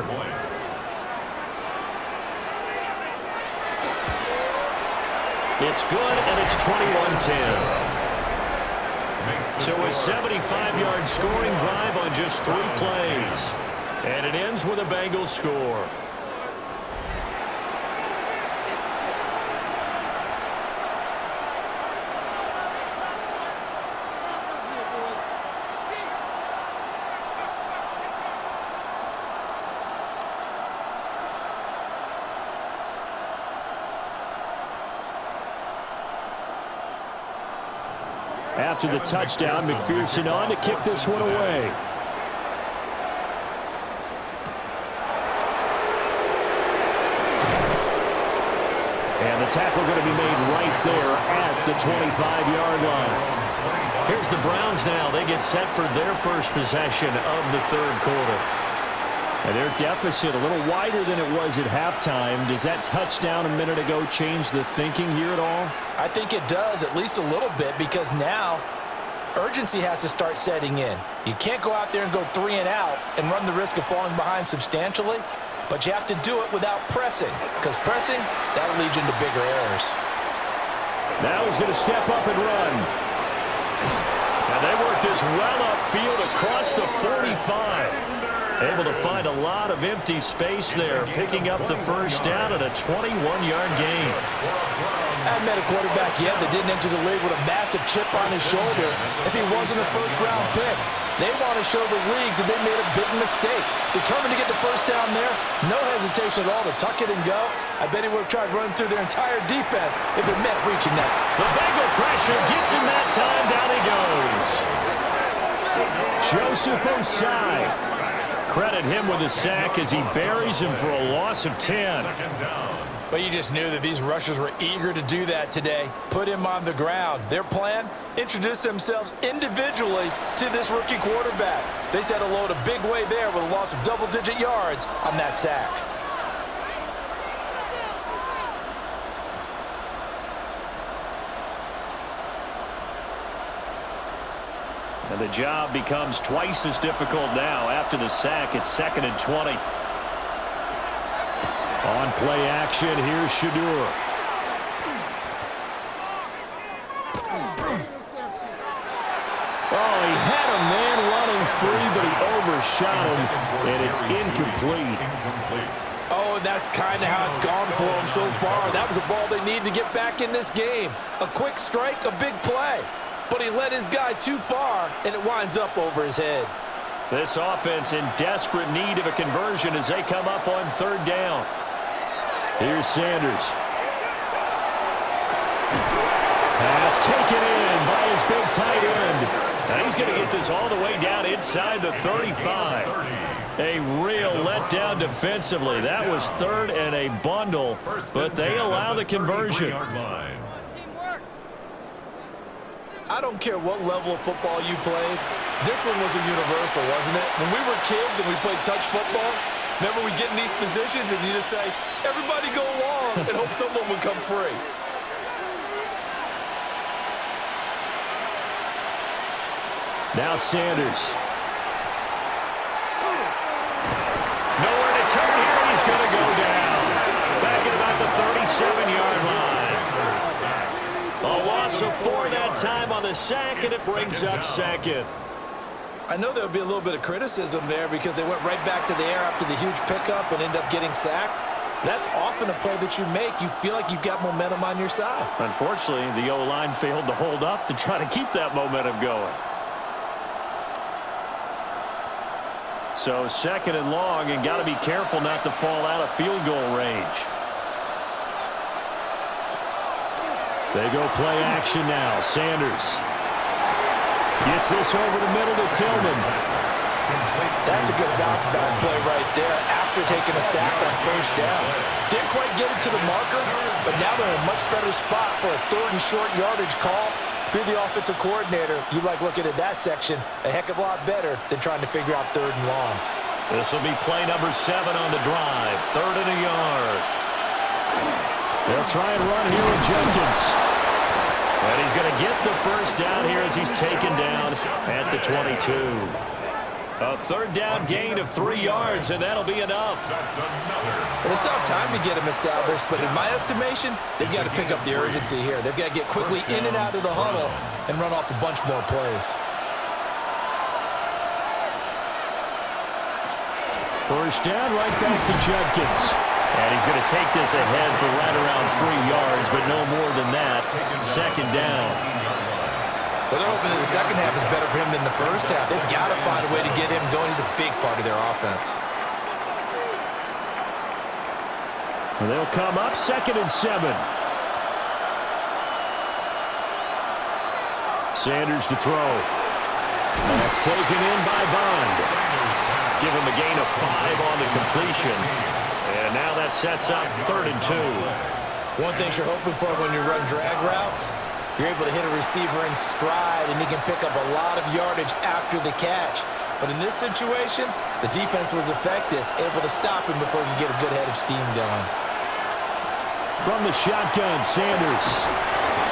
It's good, and it's 21-10. So a 75-yard scoring drive on just 3 plays. And it ends with a Bengals score. After the touchdown, McPherson on to kick this one away. And the tackle going to be made right there at the 25-yard line. Here's the Browns now. They get set for their first possession of the 3rd quarter. And their deficit a little wider than it was at halftime. Does that touchdown a minute ago change the thinking here at all? I think it does, at least a little bit, because now urgency has to start setting in. You can't go out there and go 3 and out and run the risk of falling behind substantially, but you have to do it without pressing, because pressing, that'll lead you into bigger errors. Now he's going to step up and run. And they work this well upfield across the 45. Able to find a lot of empty space there, picking up the 1st down at a 21-yard gain. I haven't met a quarterback yet that didn't enter the league with a massive chip on his shoulder if he wasn't a first-round pick. They want to show the league that they made a big mistake. Determined to get the first down there, no hesitation at all to tuck it and go. I bet he would have tried running through their entire defense if it meant reaching that. The Bengal pressure gets him that time. Down he goes. Joseph Osai. Credit him with a sack as he buries him for a loss of 10. But you just knew that these rushers were eager to do that today. Put him on the ground. Their plan, introduce themselves individually to this rookie quarterback. They said hello to big way there with a loss of double-digit yards on that sack. And the job becomes twice as difficult now. After the sack, it's 2nd and 20. On play action, here's Shadur. Oh, he had a man running free, but he overshot him, and it's incomplete. Oh, and that's kind of how it's gone for him so far. That was a ball they need to get back in this game. A quick strike, a big play. But he led his guy too far, and it winds up over his head. This offense in desperate need of a conversion as they come up on 3rd down. Here's Sanders. Pass taken in by his big tight end. And he's going to get this all the way down inside the 35. A real letdown defensively. That was 3rd and a bundle, but they allow the conversion. I don't care what level of football you played. This one was a universal, wasn't it? When we were kids and we played touch football, remember we get in these positions and you just say, everybody go long and hope someone would come free. Now Sanders. Nowhere to turn here. He's going to go down. Back at about the 37-yard line. A loss of 4 that time on the sack, and it brings up 2nd. I know there would be a little bit of criticism there because they went right back to the air after the huge pickup and ended up getting sacked. That's often a play that you make. You feel like you've got momentum on your side. Unfortunately, the O-line failed to hold up to try to keep that momentum going. So 2nd and long, and got to be careful not to fall out of field goal range. They go play action now. Sanders gets this over the middle to Tillman. That's a good bounce back play right there after taking a sack on 1st down. Didn't quite get it to the marker, but now they're in a much better spot for a 3rd and short yardage call. If you're the offensive coordinator, you like looking at that section a heck of a lot better than trying to figure out 3rd and long. This will be play number 7 on the drive. 3rd and a yard. They'll try and run here with Jenkins. And he's going to get the first down here as he's taken down at the 22. A 3rd down gain of 3 yards, and that'll be enough. Well, they still have time to get him established, but in my estimation, they've got to pick up the urgency here. They've got to get quickly in and out of the huddle and run off a bunch more plays. First down, right back to Jenkins. And he's going to take this ahead for right around 3 yards, but no more than that. 2nd down. Well, they're hoping that the second half is better for him than the first half. They've got to find a way to get him going. He's a big part of their offense. Well, they'll come up 2nd and 7. Sanders to throw. That's taken in by Bond. Give him a gain of 5 on the completion. And now that sets up 3rd and 2. One thing you're hoping for when you run drag routes, you're able to hit a receiver in stride, and he can pick up a lot of yardage after the catch. But in this situation, the defense was effective, able to stop him before he could get a good head of steam going. From the shotgun, Sanders.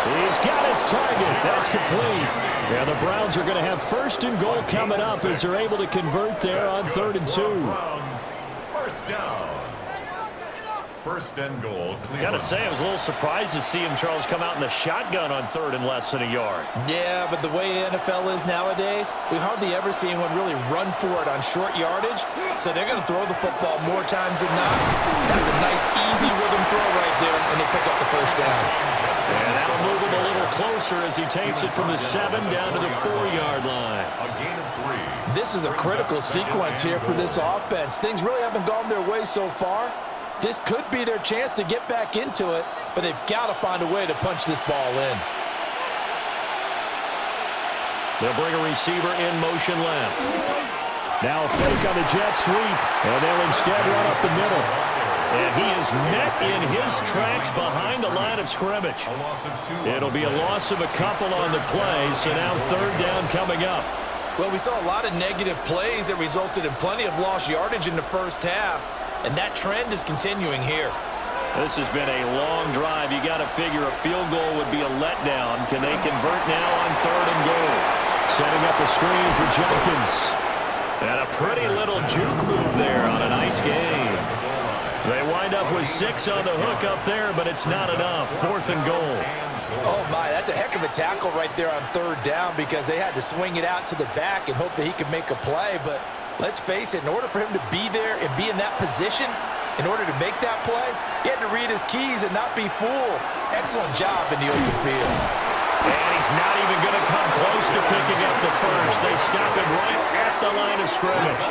He's got his target. That's complete. Yeah, the Browns are going to have 1st and goal coming up as they're able to convert there on 3rd and 2. First down. first and goal, Cleveland. Gotta say, I was a little surprised to see him, Charles, come out in the shotgun on third and less than a yard. Yeah, but the way NFL is nowadays, we hardly ever see anyone really run for it on short yardage, so they're going to throw the football more times than not. That's a nice, easy rhythm throw right there, and they pick up the first down. And that'll move him a little closer as he takes it from the 7 down to the 4-yard line. A gain of 3. This is a critical sequence here for this offense. Things really haven't gone their way so far. This could be their chance to get back into it, but they've got to find a way to punch this ball in. They'll bring a receiver in motion left. Now a fake on the jet sweep, and they'll instead run up the middle. And he is met in his tracks behind the line of scrimmage. It'll be a loss of a couple on the play, so now third down coming up. Well, we saw a lot of negative plays that resulted in plenty of lost yardage in the first half, and that trend is continuing here. This has been a long drive. You got to figure a field goal would be a letdown. Can they convert now on third and goal? Setting up a screen for Jenkins. And a pretty little juke move there on a nice game. They wind up with 6 on the hook up there, but it's not enough. Fourth and goal. Oh, my, that's a heck of a tackle right there on third down because they had to swing it out to the back and hope that he could make a play. But let's face it, in order for him to be there and be in that position, in order to make that play, he had to read his keys and not be fooled. Excellent job in the open field. And he's not even going to come close to picking up the first. They stop him right at the line of scrimmage.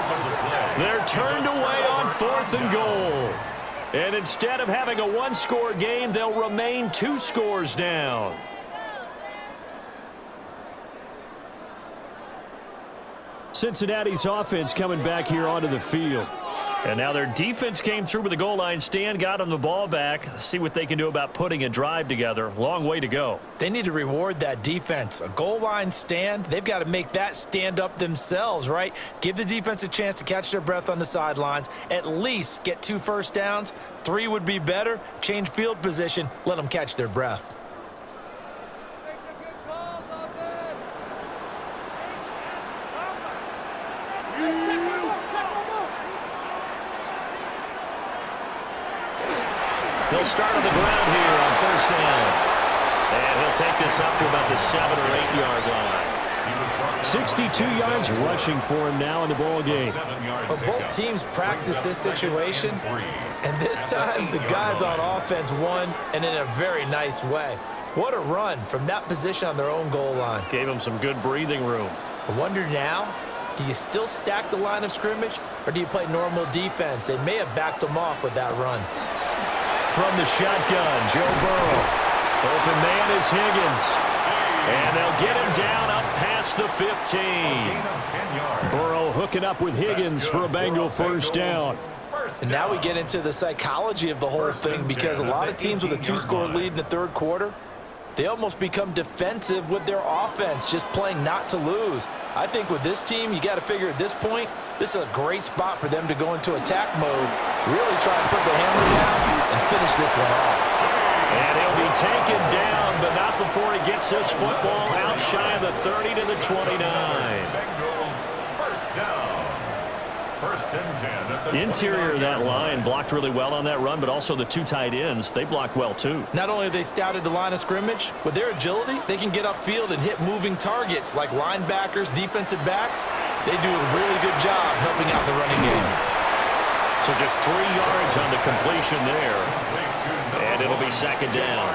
They're turned away on fourth and goal. And instead of having a one-score game, they'll remain 2 scores down. Cincinnati's offense coming back here onto the field. And now their defense came through with a goal line stand, got them the ball back. See what they can do about putting a drive together. Long way to go. They need to reward that defense. A goal line stand, they've got to make that stand up themselves, right? Give the defense a chance to catch their breath on the sidelines. At least get 2 first downs. 3 would be better. Change field position. Let them catch their breath. He'll start on the ground here on first down. And he'll take this up to about the 7 or 8 yard line. 62 yards rushing for him now in the ball game. Well, both teams practice this situation, and this time the guys on offense won, and in a very nice way. What a run from that position on their own goal line. Gave him some good breathing room. I wonder now, do you still stack the line of scrimmage, or do you play normal defense? They may have backed them off with that run. From the shotgun, Joe Burrow. Open man is Higgins. And they'll get him down up past the 15. Burrow hooking up with Higgins for a Bengal first down. And now we get into the psychology of the whole thing because a lot of teams with a 2-score lead in the third quarter, they almost become defensive with their offense, just playing not to lose. I think with this team, you got to figure at this point, this is a great spot for them to go into attack mode, really try and put the hammer down and finish this one off. And he'll be taken down, but not before he gets this football out shy of the 30 to the 29. Bengals first down. First and 10 at the Interior of that line blocked really well on that run, but also the 2 tight ends, they blocked well too. Not only have they scouted the line of scrimmage, with their agility, they can get upfield and hit moving targets like linebackers, defensive backs. They do a really good job helping out the running game. So just 3 yards on the completion there. And it'll be second down.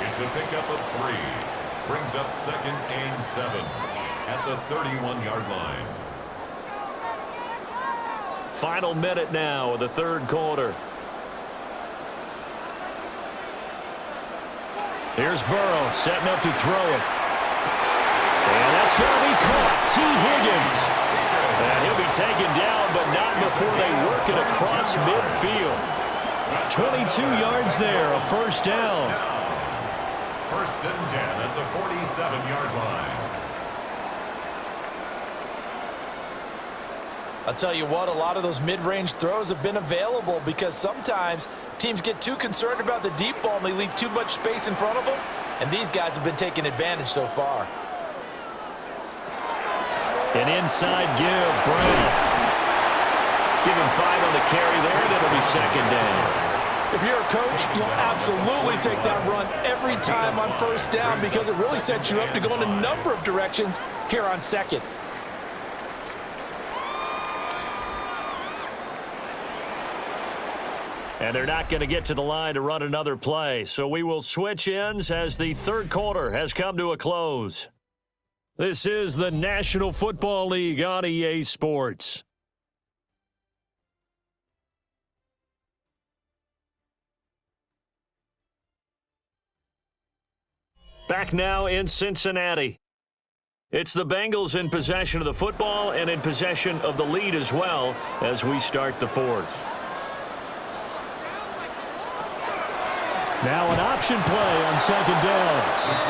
It's a pickup of 3. Brings up second and 7 at the 31-yard line. Final minute now of the third quarter. Here's Burrow setting up to throw it. And that's going to be caught. T. Higgins. And he'll be taken down, but not before they work it across midfield. 22 yards there, a first down. First and 10 at the 47-yard line. I'll tell you what, a lot of those mid-range throws have been available because sometimes teams get too concerned about the deep ball and they leave too much space in front of them, and these guys have been taking advantage so far. An inside give, Brown. Give him 5 on the carry there, and it'll be second down. If you're a coach, you'll absolutely take that run every time on first down because it really sets you up to go in a number of directions here on second. And they're not going to get to the line to run another play, so we will switch ends as the third quarter has come to a close. This is the National Football League on EA Sports. Back now in Cincinnati. It's the Bengals in possession of the football and in possession of the lead as well as we start the fourth. Now an option play on second down.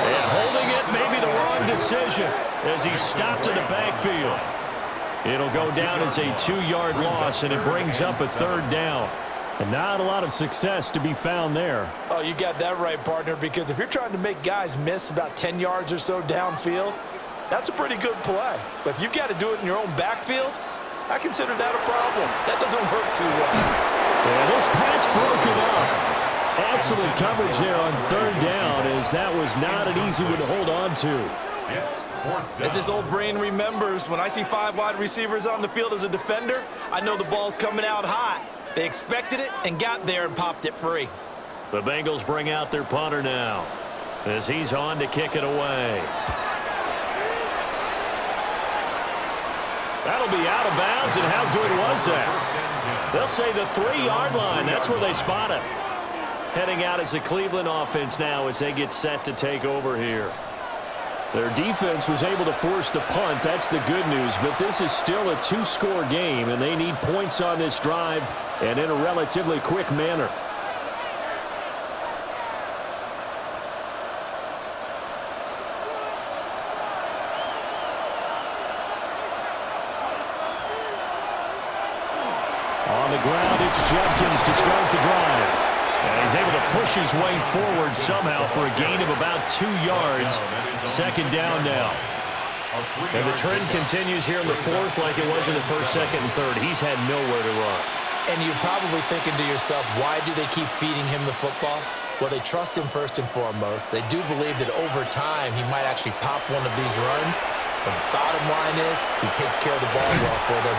And holding it may be the wrong decision as he stopped in the backfield. It'll go down as a 2-yard loss, and it brings up a third down. And not a lot of success to be found there. Oh, you got that right, partner, because if you're trying to make guys miss about 10 yards or so downfield, that's a pretty good play. But if you've got to do it in your own backfield, I consider that a problem. That doesn't work too well. And this pass broken up. Excellent coverage there on third down, as that was not an easy one to hold on to. As his old brain remembers, when I see 5 wide receivers on the field as a defender, I know the ball's coming out hot. They expected it and got there and popped it free. The Bengals bring out their punter now as he's on to kick it away. That'll be out of bounds, and how good was that? They'll say the 3-yard line. That's where they spot it. Heading out as the Cleveland offense now as they get set to take over here. Their defense was able to force the punt. That's the good news. But this is still a 2-score game, and they need points on this drive and in a relatively quick manner. On the ground, it's Judkins to start the drive. And he's able to push his way forward somehow for a gain of about 2 yards. Second down now. And the trend continues here in the fourth like it was in the first, second, and third. He's had nowhere to run. And you're probably thinking to yourself, why do they keep feeding him the football? Well, they trust him first and foremost. They do believe that over time he might actually pop one of these runs. The bottom line is he takes care of the ball well for them.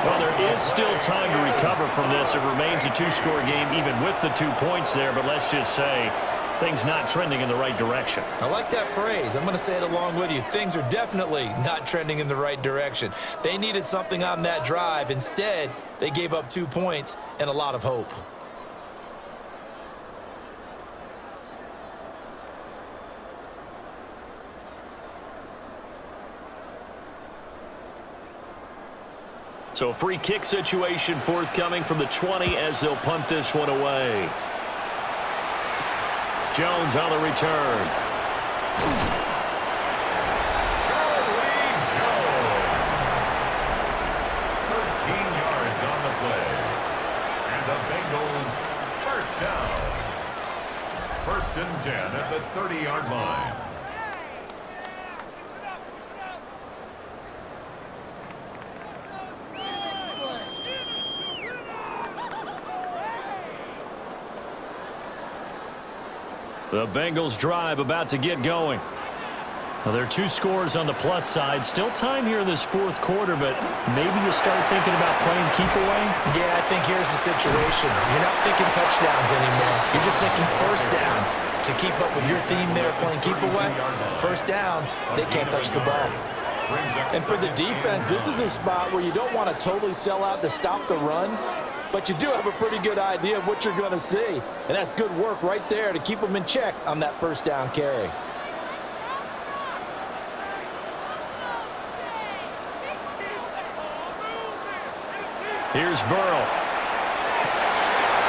Well, there is still time to recover from this. It remains a 2-score game even with the 2 points there, but let's just say things not trending in the right direction. I like that phrase. I'm going to say it along with you. Things are definitely not trending in the right direction. They needed something on that drive. Instead, they gave up 2 points and a lot of hope. So free kick situation forthcoming from the 20 as they'll punt this one away. Jones on the return. Charlie Jones. 13 yards on the play. And the Bengals first down. 1st and 10 at the 30-yard line. The Bengals drive about to get going. Now, there are 2 scores on the plus side. Still time here in this fourth quarter, but maybe you start thinking about playing keep away? Yeah, I think here's the situation. You're not thinking touchdowns anymore. You're just thinking first downs. To keep up with your theme there, playing keep away, first downs, they can't touch the ball. And for the defense, this is a spot where you don't want to totally sell out to stop the run, but you do have a pretty good idea of what you're going to see. And that's good work right there to keep them in check on that first down carry. Here's Burrow.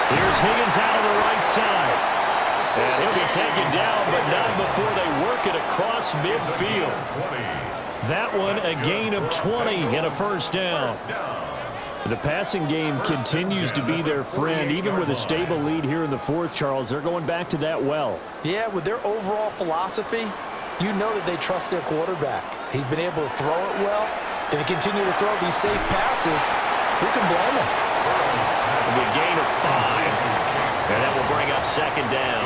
Here's Higgins out of the right side. And he'll be taken down, but not before they work it across midfield. That one, a gain of 20 and a first down. The passing game continues to be their friend. Even with a stable lead here in the fourth, Charles, they're going back to that well. Yeah, with their overall philosophy, you know that they trust their quarterback. He's been able to throw it well. If they continue to throw these safe passes, who can blame him? It'll be a gain of 5, and that will bring up second down.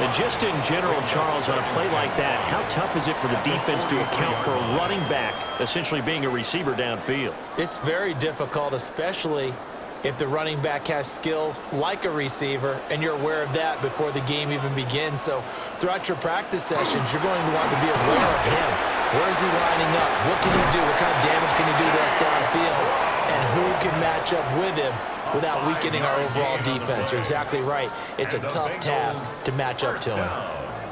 And just in general, Charles, on a play like that, how tough is it for the defense to account for a running back essentially being a receiver downfield? It's very difficult, especially if the running back has skills like a receiver, and you're aware of that before the game even begins. So throughout your practice sessions, you're going to want to be aware of him. Where is he lining up? What can he do? What kind of damage can he do to us downfield? And who can match up with him without weakening our overall defense? You're exactly right. It's a tough task to match up to him.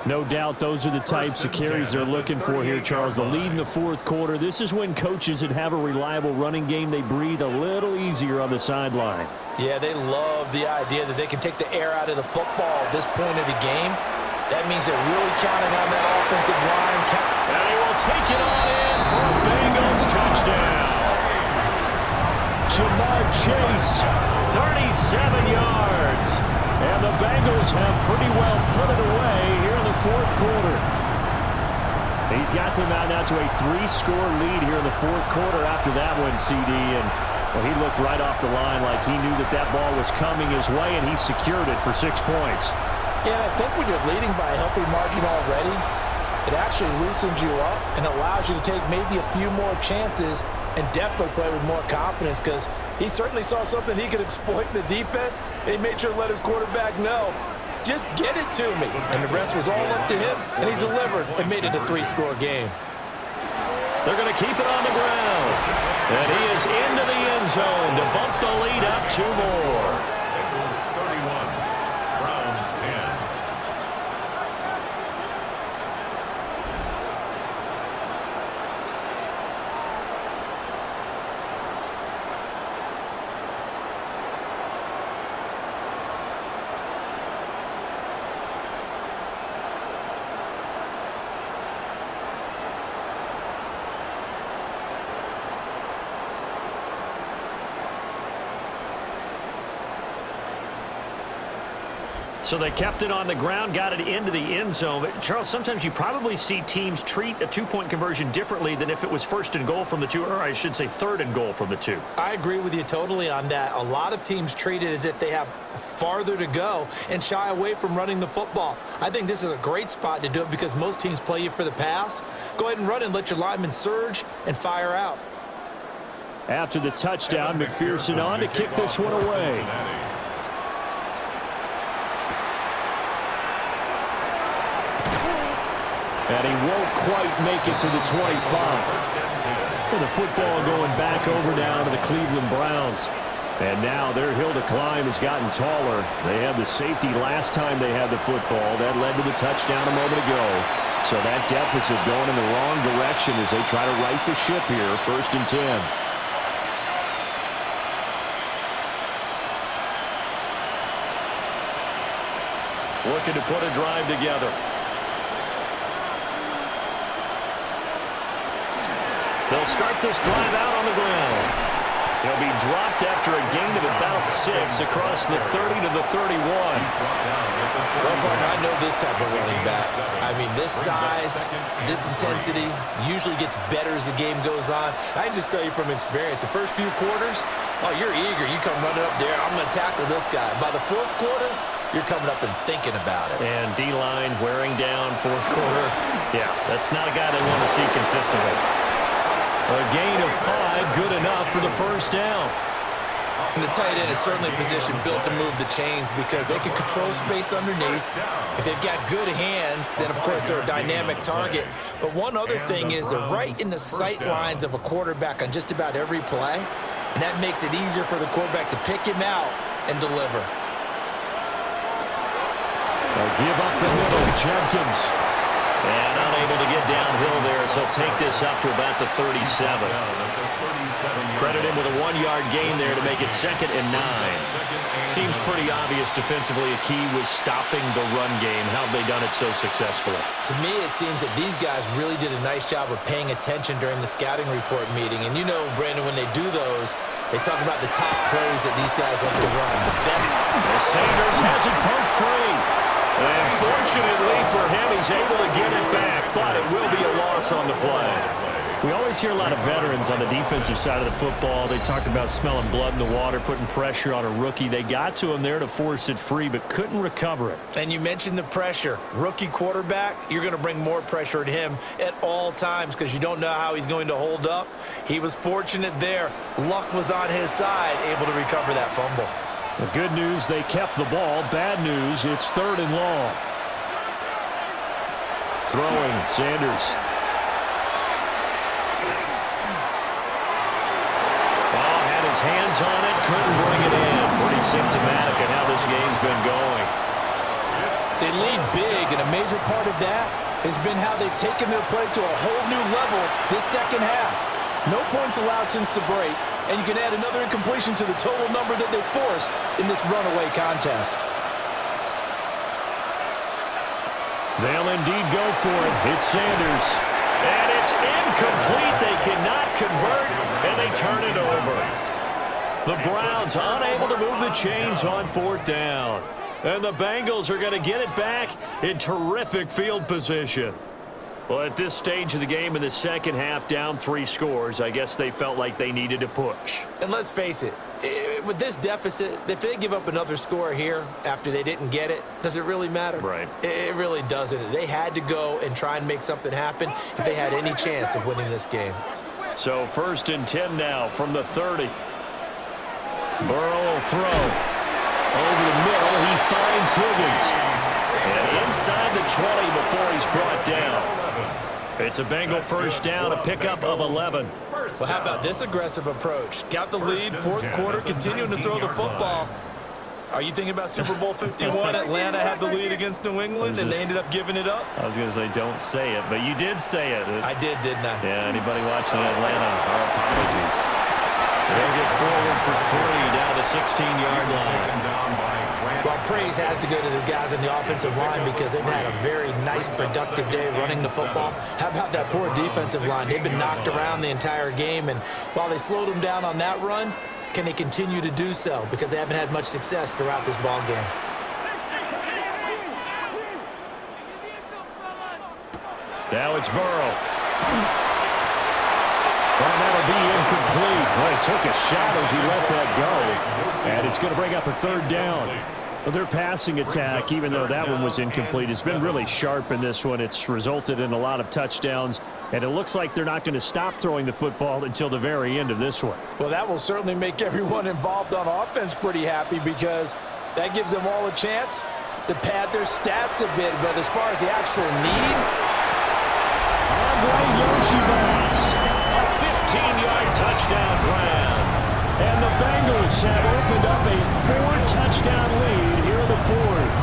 No doubt those are the types of carries they're looking for here, Charles. The lead in the fourth quarter. This is when coaches that have a reliable running game, they breathe a little easier on the sideline. Yeah, they love the idea that they can take the air out of the football at this point of the game. That means they're really counting on that offensive line. And he will take it on in for a Bengals touchdown. Jamar Chase, 37 yards. And the Bengals have pretty well put it away here in the fourth quarter. He's got them out now to a 3-score lead here in the fourth quarter after that one, CD. And well, he looked right off the line like he knew that that ball was coming his way, and he secured it for 6 points. Yeah, I think when you're leading by a healthy margin already, it actually loosens you up and allows you to take maybe a few more chances and definitely play with more confidence, because he certainly saw something he could exploit in the defense, and he made sure to let his quarterback know, just get it to me. And the rest was all up to him, and he delivered and made it a 3-score game. They're going to keep it on the ground. And he is into the end zone to bump the lead up 2 more. Bengals 31, Browns 10. So they kept it on the ground, got it into the end zone. But, Charles, sometimes you probably see teams treat a 2-point conversion differently than if it was 1st and goal from the 2, or I should say 3rd and goal from the 2. I agree with you totally on that. A lot of teams treat it as if they have farther to go and shy away from running the football. I think this is a great spot to do it because most teams play you for the pass. Go ahead and run and let your linemen surge and fire out. After the touchdown, McPherson on to kick this one away. And he won't quite make it to the 25. Well, the football going back over now to the Cleveland Browns. And now their hill to climb has gotten taller. They had the safety last time they had the football. That led to the touchdown a moment ago. So that deficit going in the wrong direction as they try to right the ship here. 1st and 10. Looking to put a drive together. They'll start this drive out on the ground. He'll be dropped after a gain of about 6 across the 30 to the 31. Well, partner, I know this type of running back. I mean, this size, this intensity usually gets better as the game goes on. I can just tell you from experience, the first few quarters, oh, you're eager. You come running up there, I'm going to tackle this guy. By the 4th quarter, you're coming up and thinking about it. And D-line wearing down 4th quarter. Yeah, that's not a guy they want to see consistently. A gain of 5, good enough for the 1st down. And the tight end is certainly a position built to move the chains because they can control space underneath. If they've got good hands, then, of course, they're a dynamic target. But one other thing is they're right in the sight lines of a quarterback on just about every play, and that makes it easier for the quarterback to pick him out and deliver. They'll give up the middle, Jenkins. And unable to get downhill there, so he'll take this up to about the 37. Credit him with a 1-yard gain there to make it 2nd and 9. Seems pretty obvious defensively a key was stopping the run game. How have they done it so successfully? To me, it seems that these guys really did a nice job of paying attention during the scouting report meeting. And you know, Brandon, when they do those, they talk about the top plays that these guys like to run. The best. Sanders has it pumped free. And fortunately for him, he's able to get it back, but it will be a loss on the play. We always hear a lot of veterans on the defensive side of the football. They talk about smelling blood in the water, putting pressure on a rookie. They got to him there to force it free, but couldn't recover it. And you mentioned the pressure. Rookie quarterback, you're going to bring more pressure at him at all times because you don't know how he's going to hold up. He was fortunate there. Luck was on his side, able to recover that fumble. The good news, they kept the ball. Bad news, it's 3rd and long. Throwing, Sanders. His hands on it, couldn't bring it in. Pretty symptomatic of how this game's been going. They lead big, and a major part of that has been how they've taken their play to a whole new level this second half. No points allowed since the break, and you can add another incompletion to the total number that they forced in this runaway contest. They'll indeed go for it. It's Sanders. And it's incomplete. They cannot convert, and they turn it over. The Browns unable to move the chains on 4th down. And the Bengals are going to get it back in terrific field position. Well, at this stage of the game in the second half, down 3 scores, I guess they felt like they needed to push. And let's face it, with this deficit, if they give up another score here after they didn't get it, does it really matter? Right. It really doesn't. They had to go and try and make something happen if they had any chance of winning this game. So 1st and 10 now from the 30. Burrow will throw. Over the middle, he finds Higgins. And inside the 20 before he's brought down. It's a Bengal 1st down, a pickup of 11. Well, how about this aggressive approach? Got the lead, 4th quarter, continuing to throw the football. Are you thinking about Super Bowl 51? Atlanta had the lead against New England, and they ended up giving it up? I was going to say don't say it, but you did say it. I did, didn't I? Yeah, anybody watching Atlanta, our apologies. They'll get forward for 3 down the 16-yard line. Well, praise has to go to the guys on the offensive line because they've had a very nice, productive day running the football. How about that poor defensive line? They've been knocked around the entire game, and while they slowed them down on that run, can they continue to do so? Because they haven't had much success throughout this ball game. Now it's Burrow. Well, that'll be incomplete. Well, he took a shot as he let that go. And it's going to bring up a 3rd down. Well, their passing attack, even though that one was incomplete, has been really sharp in this one. It's resulted in a lot of touchdowns. And it looks like they're not going to stop throwing the football until the very end of this one. Well, that will certainly make everyone involved on offense pretty happy because that gives them all a chance to pad their stats a bit. But as far as the actual need, Andre Yoshibas. 15-yard touchdown grab. And the Bengals have opened up a 4-touchdown lead here in the 4th.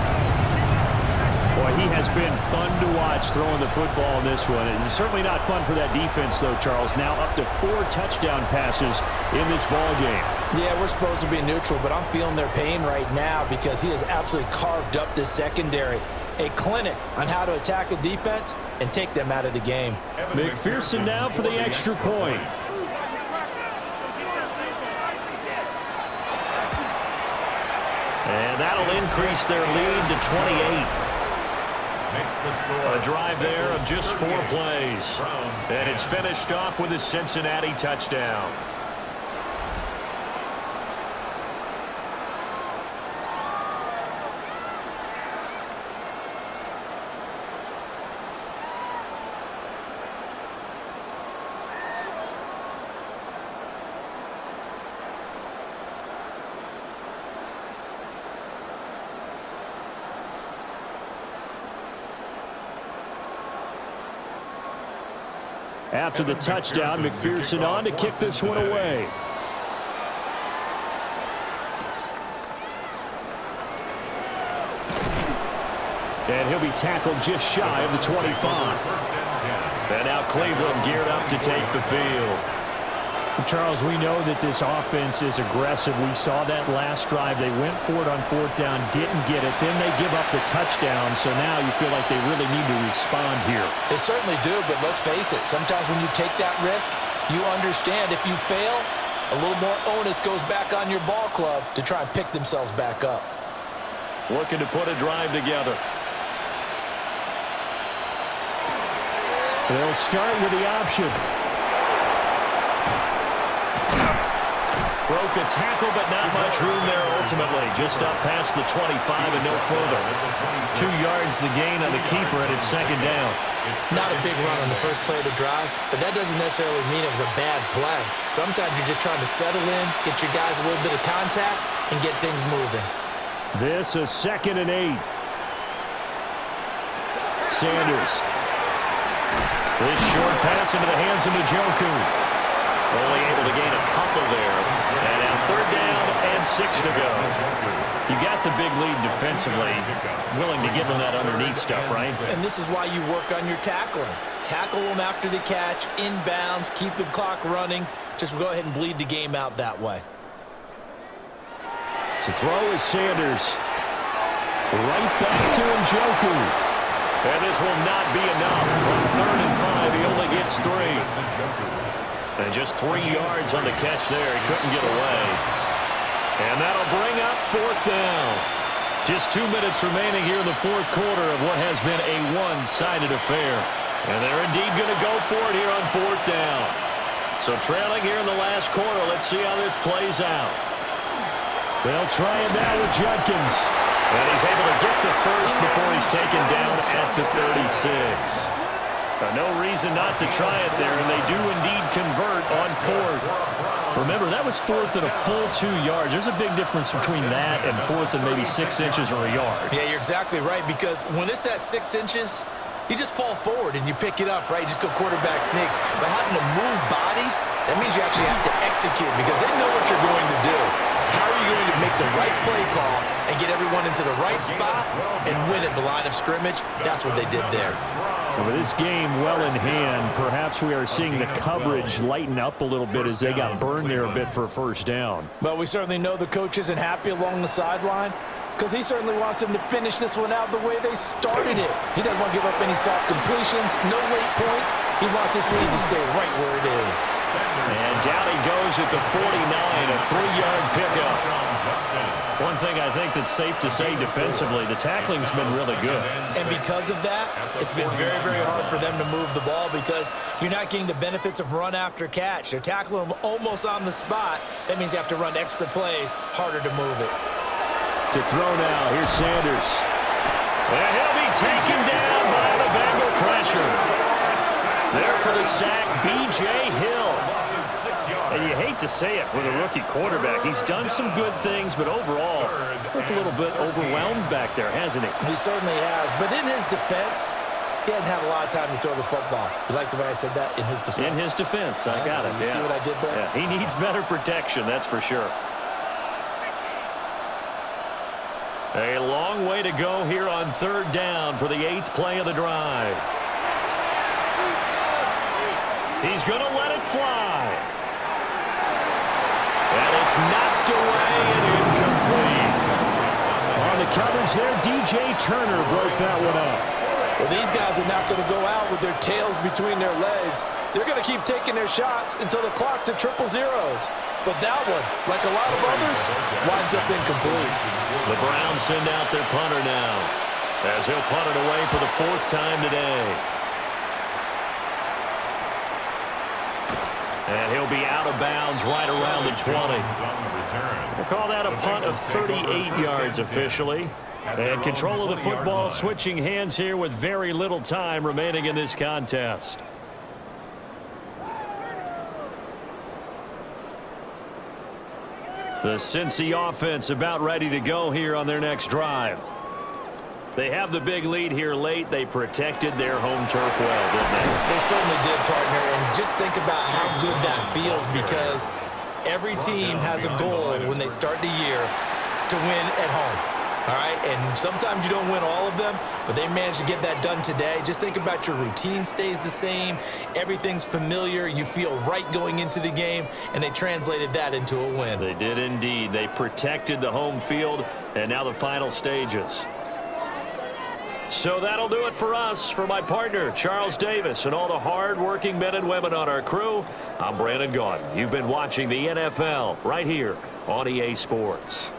Boy, he has been fun to watch throwing the football in this one. It's certainly not fun for that defense, though, Charles. Now up to 4 touchdown passes in this ball game. yeah, we're supposed to be neutral, but I'm feeling their pain right now because he has absolutely carved up this secondary. A clinic on how to attack a defense and take them out of the game. McPherson now for the extra point. And that'll increase their lead to 28. A drive there of just 4 plays. And it's finished off with a Cincinnati touchdown. After the touchdown, McPherson on to kick this one away. And he'll be tackled just shy of the 25. And now Cleveland geared up to take the field. Charles, we know that this offense is aggressive. We saw that last drive. They went for it on 4th down, didn't get it. Then they give up the touchdown. So now you feel like they really need to respond here. They certainly do, but let's face it. Sometimes when you take that risk, you understand if you fail, a little more onus goes back on your ball club to try and pick themselves back up. Looking to put a drive together. They'll start with the option. Broke a tackle, but not much room there ultimately. Just up past the 25 and no further. 2 yards the gain on the keeper, and it's second down. Not a big run on the first play of the drive, but that doesn't necessarily mean it was a bad play. Sometimes you're just trying to settle in, get your guys a little bit of contact, and get things moving. This is 2nd and 8. Sanders. This short pass into the hands of Njoku. Only able to gain a couple there. And now 3rd down and 6 to go. You got the big lead defensively. Willing to give them that underneath stuff, right? And this is why you work on your tackling. Tackle them after the catch, inbounds, keep the clock running. Just go ahead and bleed the game out that way. To throw is Sanders. Right back to Njoku. And this will not be enough. On 3rd and 5, he only gets 3. And just 3 yards on the catch there. He couldn't get away. And that'll bring up 4th down. Just 2 minutes remaining here in the 4th quarter of what has been a one-sided affair. And they're indeed going to go for it here on 4th down. So trailing here in the last quarter. Let's see how this plays out. They'll try it now with Judkins. And he's able to get the first before he's taken down at the 36. No reason not to try it there, and they do indeed convert on 4th. Remember, that was 4th and a full 2 yards. There's a big difference between that and 4th and maybe 6 inches or a yard. Yeah, you're exactly right, because when it's that 6 inches, you just fall forward and you pick it up, right? You just go quarterback sneak. But having to move bodies, that means you actually have to execute because they know what you're going to do. How are you going to make the right play call and get everyone into the right spot and win at the line of scrimmage? That's what they did there. With this game well in hand, perhaps we are seeing the coverage lighten up a little bit as they got burned there a bit for a first down. Well, we certainly know the coach isn't happy along the sideline because he certainly wants them to finish this one out the way they started it. He doesn't want to give up any soft completions, no late points. He wants his lead to stay right where it is. And down he goes at the 49, a 3-yard pickup. One thing I think that's safe to say defensively, the tackling's been really good. And because of that, it's been very, very hard for them to move the ball because you're not getting the benefits of run after catch. They're tackling them almost on the spot. That means you have to run extra plays, harder to move it. To throw now, here's Sanders. And he'll be taken down by the Bengal pressure. There for the sack, B.J. Hill. And you hate to say it with a rookie quarterback. He's done some good things, but overall, looked a little bit overwhelmed back there, hasn't he? He certainly has. But in his defense, he hadn't had a lot of time to throw the football. You like the way I said that? In his defense. In his defense. I got it. You see what I did there? Yeah, he needs better protection, that's for sure. A long way to go here on 3rd down for the 8th play of the drive. He's going to let it fly. And it's knocked away and incomplete. On the coverage there, DJ Turner broke that one up. Well, these guys are not going to go out with their tails between their legs. They're going to keep taking their shots until the clock's at 000. But that one, like a lot of others, winds up incomplete. The Browns send out their punter now, as he'll punt it away for the 4th time today. And he'll be out of bounds right around the 20. We'll call that a punt of 38 yards officially. And control of the football switching hands here with very little time remaining in this contest. The Cincy offense about ready to go here on their next drive. They have the big lead here late. They protected their home turf well, didn't they? They certainly did, partner. And just think about how good that feels because every team has a goal when they start the year to win at home. All right, and sometimes you don't win all of them, but they managed to get that done today. Just think about your routine stays the same. Everything's familiar. You feel right going into the game, and they translated that into a win. They did indeed. They protected the home field, and now the final stages. So that'll do it for us. For my partner, Charles Davis, and all the hard-working men and women on our crew, I'm Brandon Gaudin. You've been watching the NFL right here on EA Sports.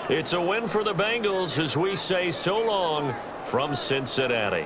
It's a win for the Bengals as we say so long from Cincinnati.